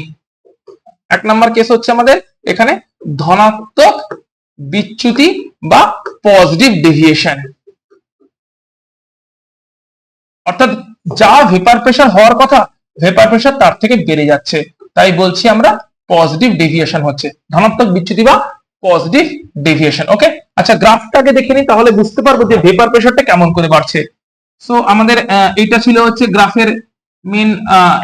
এক নাম্বার কেস হচ্ছে আমাদের এখানে ধনাত্মক বিচ্যুতি বা পজিটিভ ডেভিয়েশন, অর্থাৎ যা ভেপার প্রেসার হওয়ার কথা ভেপার প্রেসার তার থেকে বেড়ে যাচ্ছে, তাই বলছি আমরা পজিটিভ ডেভিয়েশন হচ্ছে, ধনাত্মক বিচ্যুতি বা পজিটিভ ডেভিয়েশন। ওকে, আচ্ছা গ্রাফটাকে দেখে নিই, তাহলে বুঝতে পারবো যে ভেপার প্রেসারটা কেমন করে বাড়ছে। সো আমাদের এইটা ছিল হচ্ছে গ্রাফের মেন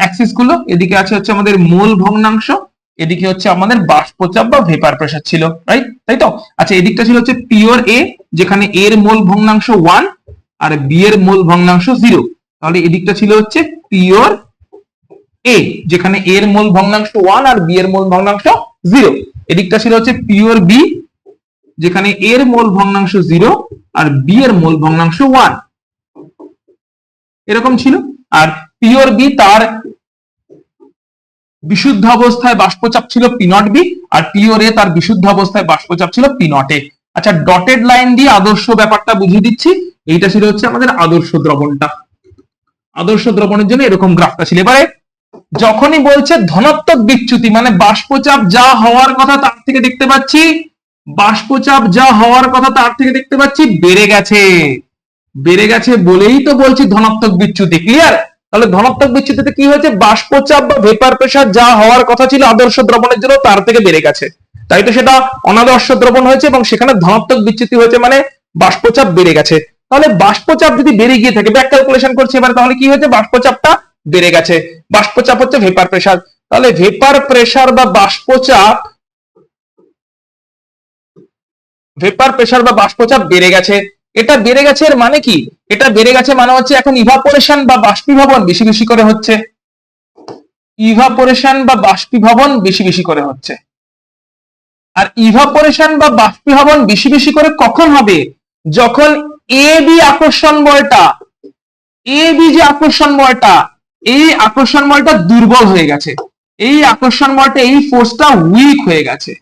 অ্যাক্সিস গুলো। এদিকে আছে হচ্ছে আমাদের মোল ভগ্নাংশ, এদিকে হচ্ছে আমাদের বাষ্পচাপ বা ভেপার প্রেসার ছিল, রাইট, তাই তো। আচ্ছা, এদিকটা ছিল হচ্ছে পিওর এ, যেখানে এ এর মোল ভগ্নাংশ 1 আর বি এর মোল ভগ্নাংশ 0। তাহলে এদিকটা ছিল হচ্ছে পিওর এ, যেখানে এ এর মোল ভগ্নাংশ 1 আর বি এর মোল ভগ্নাংশ 0। এদিকটা ছিল হচ্ছে পিওর বি, যেখানে এ এর মোল ভগ্নাংশ 0 আর বি এর মোল ভগ্নাংশ 1, এরকম ছিল। আর পিওর বি তার বিশুদ্ধ অবস্থায় বাষ্পচাপ ছিল পি নট বি, আর পিওর এ তার বিশুদ্ধ অবস্থায় বাষ্পচাপ ছিল পি নট এ। আচ্ছা, ডটেড লাইন দিয়ে আদর্শ ব্যাপারটা বুঝিয়ে দিচ্ছি। এইটা ছিল হচ্ছে আমাদের আদর্শ দ্রবণটা। আদর্শ দ্রবণের জন্য এরকম গ্রাফটা ছিল। এবারে যখনই বলছে ধনাত্মক বিচ্যুতি, মানে বাষ্পচাপ যা হওয়ার কথা তার থেকে দেখতে পাচ্ছি, বাষ্পচাপ যা হওয়ার কথা তার থেকে দেখতে পাচ্ছি বেড়ে গেছে। বেড়ে গেছে বলেই তো বলছি ধনাত্মক বিচ্যুতি। ক্লিয়ার? তাহলে ধনাত্মক বিচ্যুতিতে কি হয়েছে, বাষ্পচাপ বা ভেপার প্রেসার যা হওয়ার কথা ছিল আদর্শ দ্রবণের জন্য তার থেকে বেড়ে গেছে, তাই তো সেটা অনাদর্শ দ্রবণ হয়েছে এবং সেখানে ধনাত্মক বিচ্যুতি হয়েছে, মানে বাষ্পচাপ বেড়ে গেছে। তাহলে বাষ্পচাপ যদি বেড়ে গিয়ে থাকে, ব্যাক ক্যালকুলেশন করছি এবার, তাহলে কি হয়েছে, বাষ্পচাপটা বেড়ে গেছে। বাষ্পচাপ হচ্ছে ভেপার প্রেসার, তাহলে ভেপার প্রেসার বা বাষ্পচাপ, ভেপার প্রেসার বা বাষ্পচাপ বেড়ে গেছে। এটা বেড়ে গেছে এর মানে কি, এটা বেড়ে গেছে মানে হচ্ছে এখন ইভাপোরেশন বা বাষ্পীভবন বেশি বেশি করে হচ্ছে। ইভাপোরেশন বা বাষ্পীভবন বেশি বেশি করে হচ্ছে। আর ইভাপোরেশন বা বাষ্পীভবন বেশি বেশি করে কখন হবে, যখন এ বি আকর্ষণ বলটা, এ বি যে আকর্ষণ বলটা, এই আকর্ষণ বলটা দুর্বল হয়ে গেছে। এই আকর্ষণ বলটা, এই ফোর্সটা উইক হয়ে গেছে।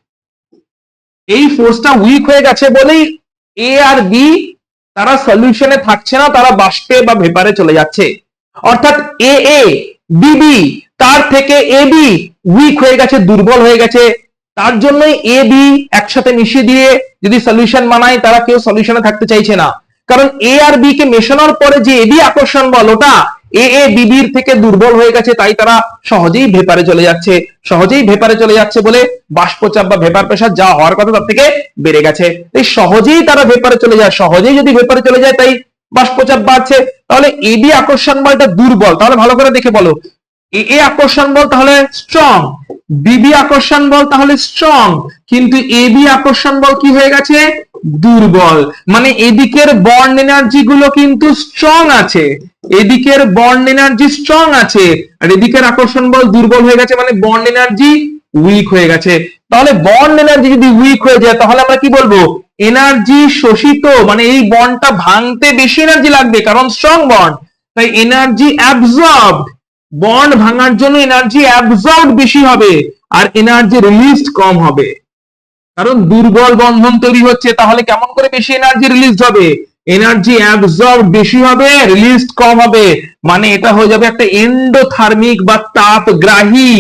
এই ফোর্সটা উইক হয়ে গেছে বলেই এ আর বি তারা সলিউশনে থাকছে না, তারা বাষ্পে বা ভেপারে চলে যাচ্ছে। অর্থাৎ এ এ বি বি তার থেকে এ বি উইক হয়ে গেছে, দুর্বল হয়ে গেছে। তার জন্যই এ বি একসাথে মিশিয়ে দিয়ে যদি সলিউশন বানায়, তারা কেউ সলিউশনে থাকতে চাইছে না। কারণ এ আর বি কে মেশানোর পরে যে এবি আকর্ষণ বল, ওটা এ এ বিবির থেকে দুর্বল হয়ে গেছে, তাই তারা সহজেই ভেপারে চলে যাচ্ছে। সহজেই ভেপারে চলে যাচ্ছে বলে বাষ্পচাপ বা ভেপার প্রেসার যা হওয়ার কথা তার থেকে বেড়ে গেছে। এই সহজেই তারা ভেপারে চলে যায়, সহজেই যদি ভেপারে চলে যায় তাই বাষ্পচাপ বাড়ছে। তাহলে এবি আকর্ষণ বলটা দুর্বল, তাহলে ভালো করে দেখে বলো, এ এ আকর্ষণ বল তাহলে স্ট্রং, বিবি আকর্ষণ বল তাহলে স্ট্রং, কিন্তু এবি আকর্ষণ বল কি হয়ে গেছে, দুর্বল। মানে এদিকের বন্ড এনার্জি গুলো কিন্তু স্ট্রং আছে, এদিকের বন্ড এনার্জি স্ট্রং আছে, আর এদিকের আকর্ষণ বল দুর্বল হয়ে গেছে, মানে বন্ড এনার্জি উইক হয়ে গেছে। তাহলে বন্ড এনার্জি যদি উইক হয়ে যায়, তাহলে আমরা কি বলবো, এনার্জি শোষিত, মানে এই বন্ডটা ভাঙতে বেশি এনার্জি লাগবে কারণ স্ট্রং বন্ড, তাই এনার্জি অ্যাবজর্বড, বন্ড ভাঙার জন্য এনার্জি অ্যাবজর্ব বেশি হবে আর এনার্জি রিলিজড কম হবে। কারণ দুর্বল বন্ধন তৈরি হচ্ছে, তাহলে কেমন করে বেশি এনার্জি রিলিজ হবে, এনার্জি অ্যাবজর্ব বেশি হবে, রিলিজ কম হবে। মানে এটা হয়ে যাবে একটা এন্ডোথার্মিক বা তাপগ্রাহী,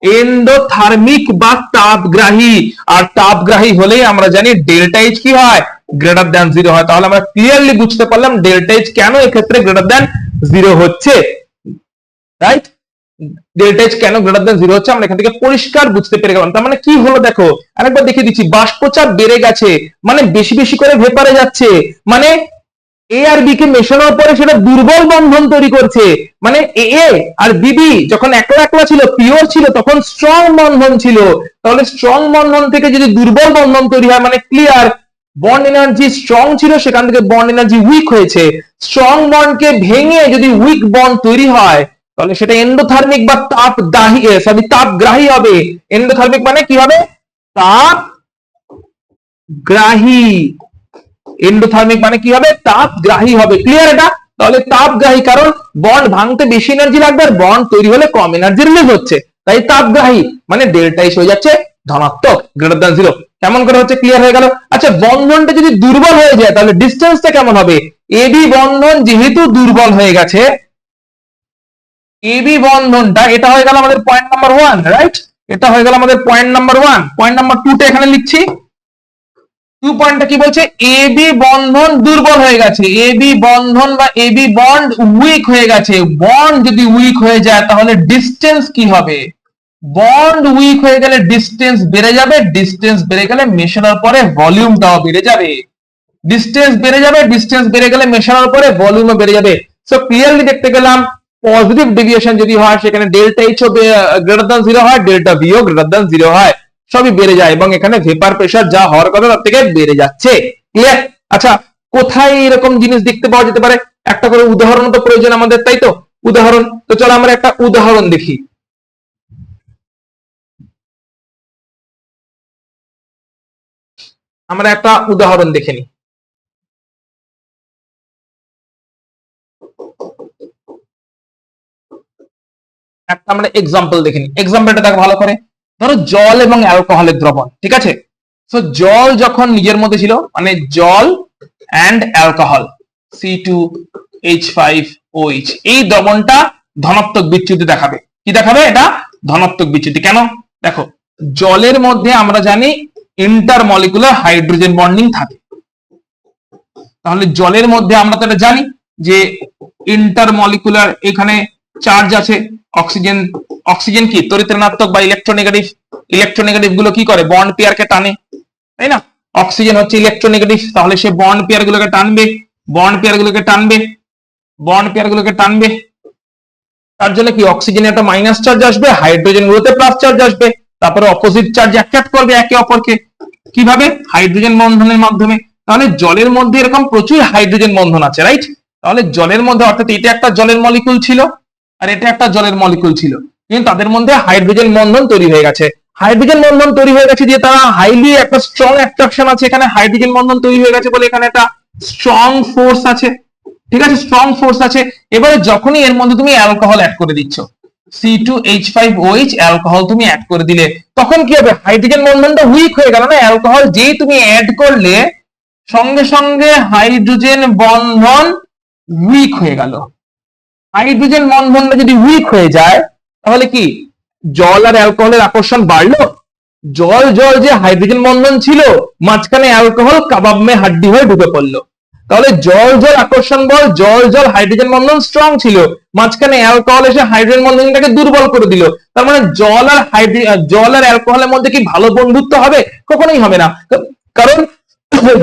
এন্ডোথার্মিক বা তাপগ্রাহী। আর তাপগ্রাহী হলে আমরা জানি ডেল্টা এইচ কি হয়, গ্রেটার দ্যান 0 হয়। তাহলে আমরা ক্লিয়ারলি বুঝতে পারলাম ডেল্টা এইচ কেন এক্ষেত্রে গ্রেটার দ্যান 0 হচ্ছে, রাইট? ডেল্টা এইচ কেন গ্রেটার দ্যান 0 হচ্ছে আমরা এখান থেকে পরিষ্কার বুঝতে পেরে গেলাম। তার মানে কি হলো দেখো, আরেকবার দেখিয়ে দিচ্ছি, বাষ্পচাপ বেড়ে গেছে মানে বেশি বেশি করে ভেপারে যাচ্ছে, মানে এ আর বি কে মেশানোর পরে সেটা দুর্বল বন্ধন তৈরি করছে। মানে এ এ আর বিবি যখন একলা একলা ছিল, পিওর ছিল, তখন স্ট্রং বন্ধন ছিল। তাহলে স্ট্রং বন্ধন থেকে যদি দুর্বল বন্ধন তৈরি হয়, মানে ক্লিয়ার বন্ড এনার্জি স্ট্রং ছিল, সেখান থেকে বন্ড এনার্জি উইক হয়েছে। স্ট্রং বন্ডকে ভেঙে যদি উইক বন্ড তৈরি হয়, তাহলে সেটা এন্ডোথার্মিক বা তাপদাহী, সরি তাপগ্রাহী হবে। এন্ডোথার্মিক মানে কি হবে, তাপগ্রাহী। এন্ডোথার্মিক মানে কি হবে, তাপগ্রাহী হবে। ক্লিয়ার এটা? তাহলে তাপগ্রাহী, কারণ বন্ড ভাঙতে বেশি এনার্জি লাগবে আর বন্ড তৈরি হলে কম এনার্জি রিলিজ হচ্ছে, তাই তাপগ্রাহী। মানে ডেল্টা এইচ হয়ে যাচ্ছে ধনাত্মক, গ্রেটার দ্যান 0। কেমন করে হচ্ছে, ক্লিয়ার হয়ে গেল? আচ্ছা, বন্ধনটা যদি দুর্বল হয়ে যায় তাহলে ডিসটেন্সটা কেমন হবে, এবি বন্ধন যেহেতু দুর্বল হয়ে গেছে, এবি বন্ধনটা, এটা হয়ে গেল আমাদের পয়েন্ট নাম্বার 1, রাইট? এটা হয়ে গেল আমাদের পয়েন্ট নাম্বার 1। পয়েন্ট নাম্বার 2 টা এখানে লিখছি। 2 পয়েন্টটা কি বলছে, এবি বন্ধন দুর্বল হয়ে গেছে, এবি বন্ধন বা এবি বন্ড উইক হয়ে গেছে। বন্ড যদি উইক হয়ে যায় তাহলে ডিসটেন্স কি হবে, বন্ড উইক হয়ে গেলে ডিসটেন্স বেড়ে যাবে, ডিসটেন্স বেড়ে গেলে মেশানোর পরে ভলিউমটাও বেড়ে যাবে। ডিসটেন্স বেড়ে যাবে, ডিসটেন্স বেড়ে গেলে মেশানোর পরে ভলিউমও বেড়ে যাবে। সো ক্লিয়ারলি দেখতে গেলাম পজিটিভ ডেভিয়েশন যদি হয়, সেখানে ডেল্টা এইচ ও গ্রেটার দ্যান 0 হয়, ডেল্টা ভি ও গ্রেটার দ্যান 0 হয়, সবই বেড়ে যায় এবং এখানে ভেপার প্রেসার যা হওয়ার কথা তার থেকে বেড়ে যাচ্ছে। ক্লিয়ার? আচ্ছা, কোথায় এরকম জিনিস দেখতে পাওয়া যেতে পারে, একটা করে উদাহরণ তো প্রয়োজন আমাদের, তাই তো? উদাহরণ, তো চলো আমরা একটা উদাহরণ দেখি। আমরা একটা উদাহরণ দেখে নিই। একটা আমরা এক্সাম্পল দেখে নিই। এক্সাম্পলটা দেখো ভালো করে। ধরো জল এবং অ্যালকোহলের দ্রবণ, ঠিক আছে? সো জল যখন নিজের মধ্যে ছিল, মানে জল অ্যান্ড অ্যালকোহল C2H5OH, এই দ্রবণটা ধনাত্মক বিচ্যুতি দেখাবে। কি দেখাবে? এটা ধনাত্মক বিচ্যুতি। কেন? দেখো, জলের মধ্যে আমরা জানি ইন্টারমলিকুলার হাইড্রোজেন বন্ডিং থাকে। তাহলে জলের মধ্যে আমরা তো এটা জানি যে ইন্টারমলিকুলার এখানে চার্জ আছে। অক্সিজেন, অক্সিজেন কি তড়িৎ ঋণাত্মক বা ইলেকট্রোনেগেটিভ? ইলেকট্রোনেগেটিভ গুলো কি করে? বন্ড পেয়ারকে টানে, তাই না? অক্সিজেন হচ্ছে ইলেকট্রোনেগেটিভ, তাহলে সে বন্ড পেয়ার গুলোকে টানবে, বন্ড পেয়ার গুলোকে টানবে, বন্ড পেয়ার গুলোকে টানবে। তার জন্য কি অক্সিজেনে একটা মাইনাস চার্জ আসবে, হাইড্রোজেন গুলোতে প্লাস চার্জ আসবে, তারপরে অপোজিট চার্জ অ্যাট্রাক্ট করবে একে অপরকে। কিভাবে? হাইড্রোজেন বন্ধনের মাধ্যমে। তাহলে জলের মধ্যে এরকম প্রচুর হাইড্রোজেন বন্ধন আছে, রাইট? তাহলে জলের মধ্যে, অর্থাৎ এটা একটা জলের মলিকুল ছিল আর এটা একটা জলের মলিকুল ছিল, কিন্তু তাদের মধ্যে হাইড্রোজেন বন্ধন তৈরি হয়ে গেছে। হাইড্রোজেন বন্ধন তৈরি হয়ে গেছে দিয়ে তারা হাইলি একটা স্ট্রং অ্যাট্রাকশন আছে এখানে, হাইড্রোজেন বন্ধন তৈরি হয়ে গেছে বলে এখানে একটা স্ট্রং ফোর্স আছে, ঠিক আছে? স্ট্রং ফোর্স আছে। এবারে যখনই এর মধ্যে তুমি অ্যালকোহল অ্যাড করে দিচ্ছ, C2H5OH অ্যালকোহল তুমি অ্যাড করে দিলে, তখন কি হবে? হাইড্রোজেন বন্ধনটা উইক হয়ে গেল না? অ্যালকোহল যেই তুমি অ্যাড করলে সঙ্গে সঙ্গে হাইড্রোজেন বন্ধন উইক হয়ে গেল। হাইড্রোজেন বন্ধনটা যদি উইক হয়ে যায় তাহলে কি জল আর অ্যালকোহলের আকর্ষণ বাড়লো? জল জল যে হাইড্রোজেন বন্ধন ছিল, মাঝখানে অ্যালকোহল কাবাব মে হাড্ডি হয়ে ঢুকে পড়লো। তাহলে জল জল আকর্ষণ বল, জল জল হাইড্রোজেন বন্ধন স্ট্রং ছিল, মাঝখানে অ্যালকোহল এসে হাইড্রোজেন বন্ধনটাকে দুর্বল করে দিল। তার মানে জল আর অ্যালকোহলের মধ্যে কি ভালো বন্ধুত্ব হবে? কখনোই হবে না। কারণ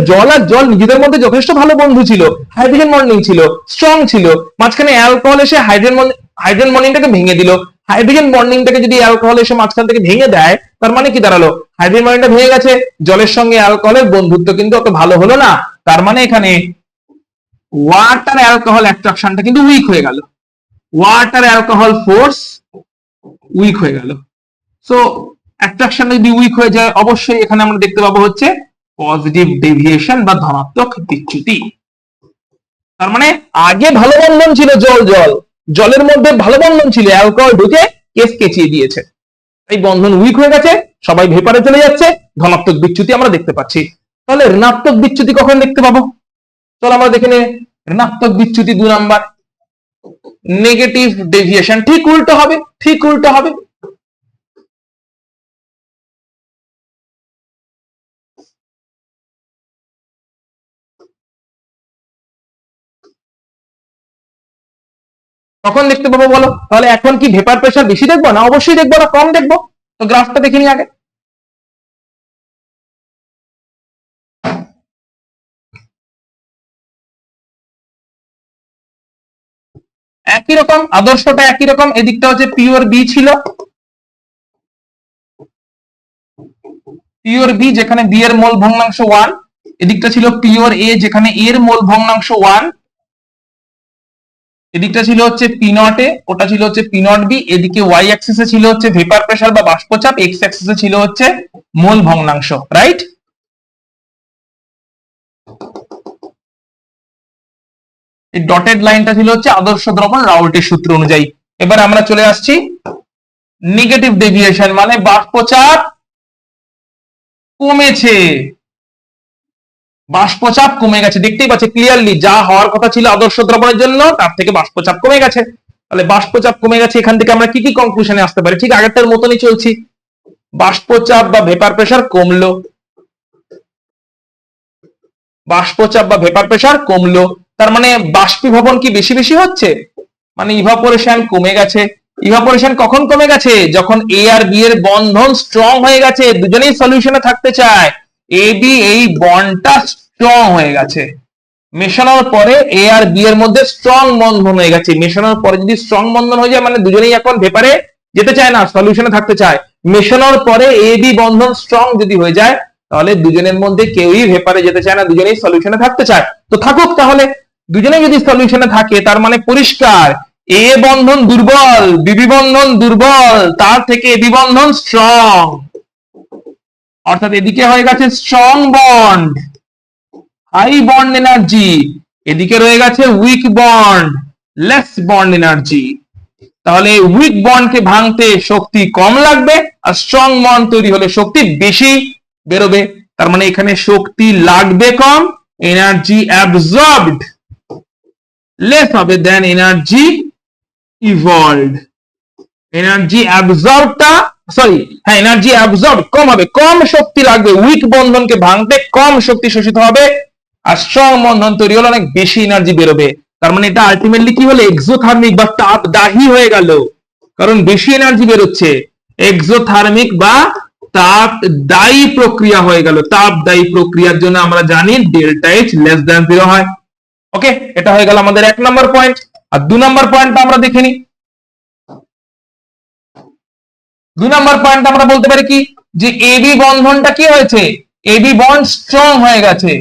জল আর জল নিজেদের মধ্যে যথেষ্ট ভালো বন্ধু ছিল, হাইড্রোজেন বন্ডিং ছিল, স্ট্রং ছিল, মাঝখানে অ্যালকোহল এসে হাইড্রোজেন বন্ডিংটাকে ভেঙে দিল। হাইড্রোজেন বন্ডিংটাকে যদি অ্যালকোহল এসে মাঝখান থেকে ভেঙে দেয়, তার মানে কি দাঁড়ালো? হাইড্রোজেন বন্ডিংটা ভেঙে গেছে, জলের সঙ্গে অ্যালকোহলের বন্ধুত্ব কিন্তু অত ভালো হলো না। তার মানে এখানে ওয়াটার অ্যালকোহল অ্যাট্রাকশনটা কিন্তু উইক হয়ে গেল, ওয়াটার অ্যালকোহল ফোর্স উইক হয়ে গেল। সো অ্যাট্রাকশন যদি উইক হয়ে যায়, অবশ্যই এখানে আমরা দেখতে পাবো হচ্ছে পজিটিভ ডেভিয়েশন বা ধনাত্মক বিচ্যুতি। তার মানে আগে ভালো বন্ধন ছিল, জলের মধ্যে ভালো বন্ধন ছিল, অ্যালকোহল ঢুকে কেস কেচিয়ে দিয়েছে, এই বন্ধন উইক হয়ে গেছে, সবাই ভেপারে চলে যাচ্ছে, ধনাত্মক বিচ্যুতি আমরা দেখতে পাচ্ছি। তাহলে ঋণাত্মক বিচ্যুতি কখন দেখতে পাবো? চলো আমরা দেখে নিই। ঋণাত্মক বিচ্যুতি 2 নাম্বার, নেগেটিভ ডেভিয়েশন। ঠিক উল্টো হবে, ঠিক উল্টো হবে। কখন দেখতে পাবো বলো? তাহলে এখন কি ভেপার প্রেসার বেশি দেখবো? না, অবশ্যই দেখবো না, কম দেখবো। তো গ্রাফটা দেখে নি আগে। একই রকম, আদর্শটা একই রকম। এদিকটা হচ্ছে পিওর বি ছিল, পিওর বি যেখানে বি এর মোল ভগ্নাংশ 1, এদিকটা ছিল পিওর এ যেখানে এ এর মোল ভগ্নাংশ 1, এদিকটা ছিল হচ্ছে পি নট এ, ওটা ছিল হচ্ছে পি নট বি। এদিকে ওয়াই অ্যাক্সিসে ছিল হচ্ছে ভেপার প্রেসার বা বাষ্পচাপ, এক্স অ্যাক্সিসে ছিল হচ্ছে মোল ভগ্নাংশ, রাইট? এই ডটেড লাইনটা ছিল হচ্ছে আদর্শ দ্রবণ রাউল্টের সূত্র অনুযায়ী। এবার আমরা চলে আসছি নেগেটিভ ডেভিয়েশন, মানে বাষ্পচাপ কমেছে, বাষ্পচাপ কমে গেছে। দেখতেই পাচ্ছি ক্লিয়ারলি, যা হওয়ার কথা ছিল আদর্শ দ্রবণের জন্য তার থেকে বাষ্পচাপ কমে গেছে। তাহলে বাষ্পচাপ কমে গেছে, এখান থেকে আমরা কি কি কনক্লুশনে আসতে পারি? ঠিক আগেরটার মতনই চলছি, বাষ্পচাপ বা ভেপার প্রেসার কমলো, বাষ্পচাপ বা ভেপার প্রেসার কমলো, তার মানে বাষ্পীভবন কি বেশি বেশি হচ্ছে? মানে ইভাপোরেশন কমে গেছে। ইভাপোরেশন কখন কমে গেছে? যখন এ আর বি এর বন্ধন স্ট্রং হয়ে গেছে, দুজনেই সলিউশনে থাকতে চায়, এ বি এই বন্ডটা স্ট্রং হয়ে গেছে। মেশানোর পরে এ আর বি এর মধ্যে স্ট্রং বন্ধন হয়ে গেছে। মেশানোর পরে যদি স্ট্রং বন্ধন হয়ে যায়, মানে দুজনেই এখন ভেপারে যেতে চায় না, সলিউশনে থাকতে চায়। মেশানোর পরে এ বি বন্ধন স্ট্রং যদি হয়ে যায়, তাহলে দুজনের মধ্যে কেউই ভেপারে যেতে চায় না, দুজনেই সলিউশনে থাকতে চায়। তো থাকুক, তাহলে দুজনেই যদি সলিউশনে থাকে, তার মানে পরিষ্কার এ বন্ধন দুর্বল, বিবি বন্ধন দুর্বল, তার থেকে এবি বন্ধন স্ট্রং। অর্থাৎ এদিকে হয়ে গেছে strong bond, high bond energy, এদিকে রয়ে গেছে weak bond, less bond energy. তাহলে উইক বন্ডকে ভাঙতে শক্তি কম লাগবে, আর স্ট্রং বন্ড তৈরি হলে শক্তি বেশি বেরোবে। তার মানে এখানে শক্তি লাগবে কম, এনার্জি অ্যাবজর্বড লেস হবে দেন এনার্জি ইভলভড। এনার্জি অ্যাবজর্বটা এনার্জি অ্যাবজর্ব কম হবে, কম শক্তি লাগবে, উইক বন্ধনকে ভাঙতে কম শক্তি শোষিত হবে, আর স্ট্রং বন্ধন তৈরি হলে অনেক বেশি এনার্জি বেরোবে। তার মানে এটা আলটিমেটলি কি হলো, এক্সোথার্মিক বা তাপদাহী হয়ে গেল, কারণ বেশি এনার্জি বেরোচ্ছে। এক্সোথার্মিক বা তাপদায়ী প্রক্রিয়া হয়ে গেল। তাপদায়ী প্রক্রিয়ার জন্য আমরা জানি ডেল্টা এইচ লেস দ্যান 0 হয়। ওকে, এটা হয়ে গেল আমাদের 1 নম্বর পয়েন্ট। আর 2 নম্বর পয়েন্টটা আমরা দেখে নিই। 2 নম্বর পয়েন্ট আমরা বলতে পারি কি, যে এবি বন্ধনটা কি হয়েছে, এবি বন্ড স্ট্রং হয়ে গেছে।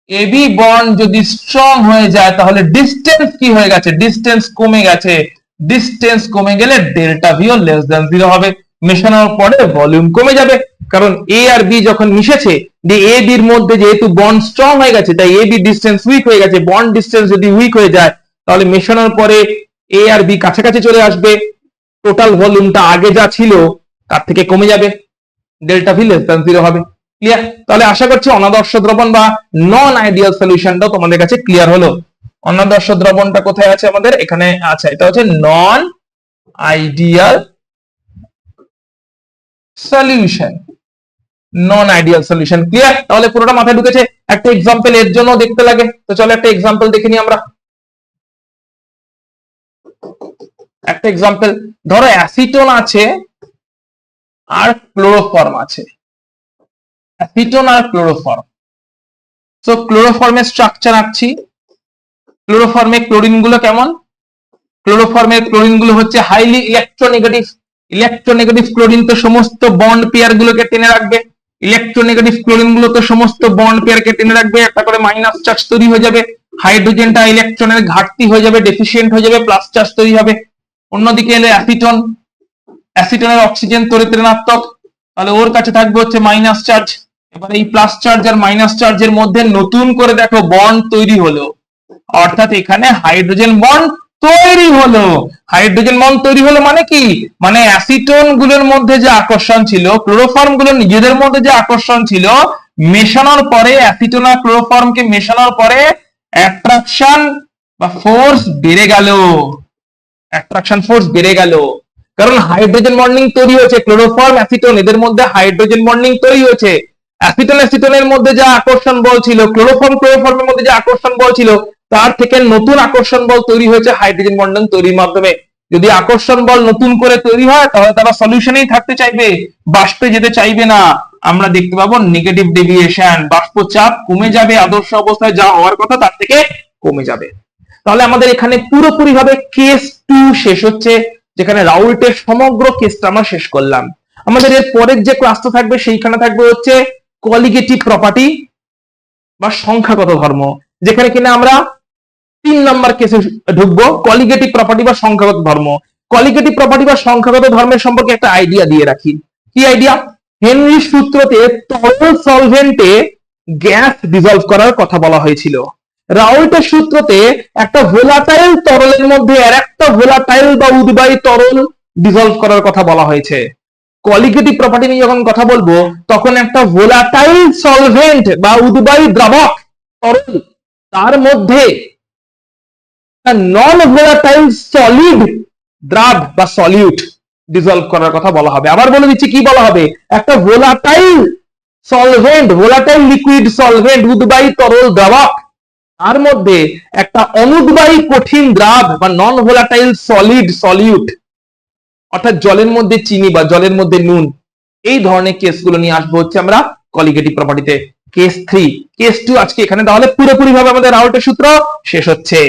এবি বন্ড যদি স্ট্রং হয়ে যায় তাহলে ডিসটেন্স কি হয়ে গেছে, ডিসটেন্স কমে গেছে। ডিসটেন্স কমে গেলে ডেল্টা ভিও লেস দ্যান 0 হবে। মেশানোর পরে ভলিউম কমে যাবে, কারণ এ আর বি যখন মিশেছে, এ বির মধ্যে যেহেতু বন্ড স্ট্রং হয়ে গেছে, তাই এ বি ডিসটেন্স উইক হয়ে গেছে। বন্ড ডিসটেন্স যদি উইক হয়ে যায় তাহলে মেশানোর পরে এ আর বি কাছাকাছি চলে আসবে, টোটাল ভলিউমটা আগে যা ছিল তার থেকে কমে যাবে, ডেল্টা ভি লেস দ্যান 0 হবে। ক্লিয়ার? তাহলে আশা করছি অনাদর্শ দ্রবণ বা নন আইডিয়াল সলিউশনটাও তোমাদের কাছে ক্লিয়ার হলো। অনাদর্শ দ্রবণটা কোথায় আছে আমাদের, এখানে আছে, এটা হচ্ছে নন আইডিয়াল সলিউশন। নন আইডিয়াল সলিউশন। ক্লিয়ার? তাহলে পুরোটা মাথায় ঢুকেছে। একটা এক্সাম্পল এর জন্য দেখতে লাগে, তো চলো একটা এক্সাম্পল দেখে নিই আমরা। একটা এক্সাম্পল ধরো, অ্যাসিটোন আছে আর ক্লোরোফর্ম আছে। অ্যাসিটোন আর ক্লোরোফর্ম। তো ক্লোরোফর্মের স্ট্রাকচার আঁকছি। ক্লোরোফর্মে ক্লোরিন গুলো কেমন, ক্লোরোফর্মের ক্লোরিন গুলো হচ্ছে হাইলি ইলেকট্রোনেগেটিভ। ইলেকট্রোনেগেটিভ ক্লোরিন তো সমস্ত বন্ড পেয়ার গুলোকে টেনে রাখবে। ইলেকট্রোনেগেটিভ ক্লোরিন গুলো তো সমস্ত বন্ড পেয়ারকে টেনে রাখবে, একটা করে মাইনাস চার্জ তৈরি হয়ে যাবে। হাইড্রোজেনটা ইলেকট্রনের ঘাটতি হয়ে যাবে, ডেফিসিয়েন্ট হয়ে যাবে, প্লাস চার্জ তৈরি হবে। অন্যদিকে এলে অ্যাসিটোন, অ্যাসিটোনের অক্সিজেন তড়িৎ ঋণাত্মক, তাহলে ওর কাছে থাকবে হচ্ছে মাইনাস চার্জ। এবার এই প্লাস চার্জ আর মাইনাস চার্জের মধ্যে নতুন করে দেখো বন্ড তৈরি হলো, অর্থাৎ এখানে হাইড্রোজেন বন্ড তৈরি হলো। হাইড্রোজেন বন্ড তৈরি হলো মানে কি, মানে অ্যাসিটোন গুলোর মধ্যে যে আকর্ষণ ছিল, ক্লোরোফর্ম গুলো নিজেদের মধ্যে যে আকর্ষণ ছিল, মেশানোর পরে অ্যাসিটোন আর ক্লোরোফর্মকে মেশানোর পরে অ্যাট্রাকশন বা ফোর্স বেড়ে গেল। অ্যাট্রাকশন ফোর্স বেড়ে গেল, কারণ হাইড্রোজেন বন্ডিং তৈরি হয়েছে। ক্লোরোফর্ম অ্যাসিটোন এদের মধ্যে হাইড্রোজেন বন্ডিং তৈরি হয়েছে। অ্যাসিটোন অ্যাসিটোনের মধ্যে যা আকর্ষণ বল ছিল, ক্লোরোফর্ম ক্লোরোফর্মের মধ্যে যে আকর্ষণ বল ছিল, তার থেকে নতুন আকর্ষণ বল তৈরি হয়েছে হাইড্রোজেন বন্ডিং তৈরির মাধ্যমে। যদি আকর্ষণ বল নতুন করে তৈরি হয় তাহলে তারা সলিউশনেই থাকতে চাইবে, বাষ্পে যেতে চাইবে না। আমরা দেখতে পাবো নেগেটিভ ডেভিয়েশন, বাষ্প চাপ কমে যাবে, আদর্শ অবস্থায় যা হওয়ার কথা তার থেকে কমে যাবে। তাহলে আমাদের এখানে পুরোপুরি ভাবে কেস 2 শেষ হচ্ছে, যেখানে রাউল্টের সমগ্র কেসটা আমরা শেষ করলাম। আমাদের এর পরের যে ক্লাসটা থাকবে সেইখানে থাকবে হচ্ছে কলিগেটিভ প্রপার্টি বা সংখ্যাগত ধর্ম, যেখানে কিনা আমরা 3 নাম্বার কেসে ঢুকবো, কলিগেটিভ প্রপার্টি বা সংখ্যাগত ধর্ম। কলিগেটিভ প্রপার্টি বা সংখ্যাগত ধর্মের সম্পর্কে একটা আইডিয়া দিয়ে রাখি। কি আইডিয়া? হেনরির সূত্রতে তরল সলভেন্টে গ্যাস ডিসলভ করার কথা বলা হয়েছিল। রাউল্টের সূত্রতে একটা ভোলাটাইল তরলের মধ্যে আর একটা ভোলাটাইল বা উদ্বায়ী তরল ডিসলভ করার কথা বলা হয়েছে। কলিগেটিভ প্রপার্টি নিয়ে যখন কথা বলবো তখন একটা ভোলাটাইল সলভেন্ট বা উদ্বায়ী দ্রাবক তরল, তার মধ্যে নন ভোলাটাইল সলিড দ্রাব বা সলিউট ডিসলভ করার কথা বলা হবে। আবার বলে দিচ্ছি কি বলা হবে, একটা volatile solvent, volatile liquid solvent উদ্বায়ী তরল দ্রাবক, তার মধ্যে একটা অনুদ্বায়ী কঠিন দ্রাব বা নন ভোলাটাইল সলিড সলিউট, অর্থাৎ জলের মধ্যে চিনি বা জলের মধ্যে নুন। এই ধরনের কেসগুলো নিয়ে আসবো হচ্ছে আমরা কলিগেটিভ প্রপার্টিতে। কেস 3, কেস 2 আজকে এখানে তাহলে পুরোপুরি ভাবে আমাদের রাউল্টের সূত্র শেষ হচ্ছে।